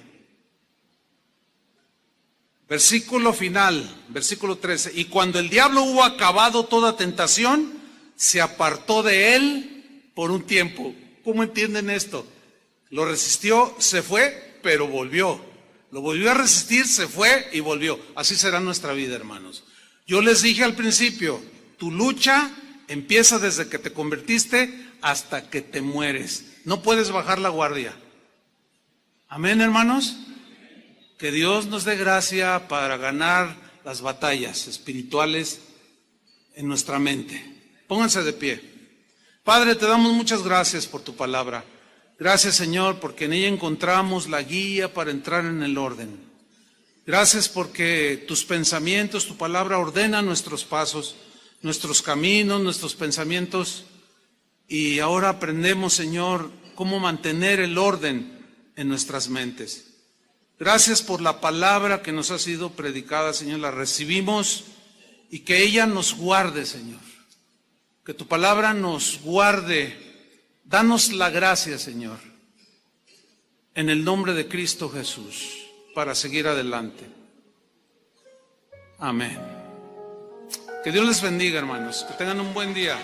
Versículo final, versículo 13. Y cuando el diablo hubo acabado toda tentación, se apartó de él por un tiempo. ¿Cómo entienden esto? Lo resistió, se fue, pero volvió. Lo volvió a resistir, se fue y volvió. Así será nuestra vida, hermanos. Yo les dije al principio, tu lucha empieza desde que te convertiste hasta que te mueres. No puedes bajar la guardia. Amén, hermanos. Que Dios nos dé gracia para ganar las batallas espirituales en nuestra mente. Pónganse de pie. Padre, te damos muchas gracias por tu palabra. Gracias, Señor, porque en ella encontramos la guía para entrar en el orden. Gracias porque tus pensamientos, tu palabra ordena nuestros pasos, nuestros caminos, nuestros pensamientos. Y ahora aprendemos, Señor, cómo mantener el orden en nuestras mentes. Gracias por la palabra que nos ha sido predicada, Señor, la recibimos y que ella nos guarde, Señor. Que tu palabra nos guarde. Danos la gracia, Señor, en el nombre de Cristo Jesús, para seguir adelante. Amén. Que Dios les bendiga, hermanos. Que tengan un buen día.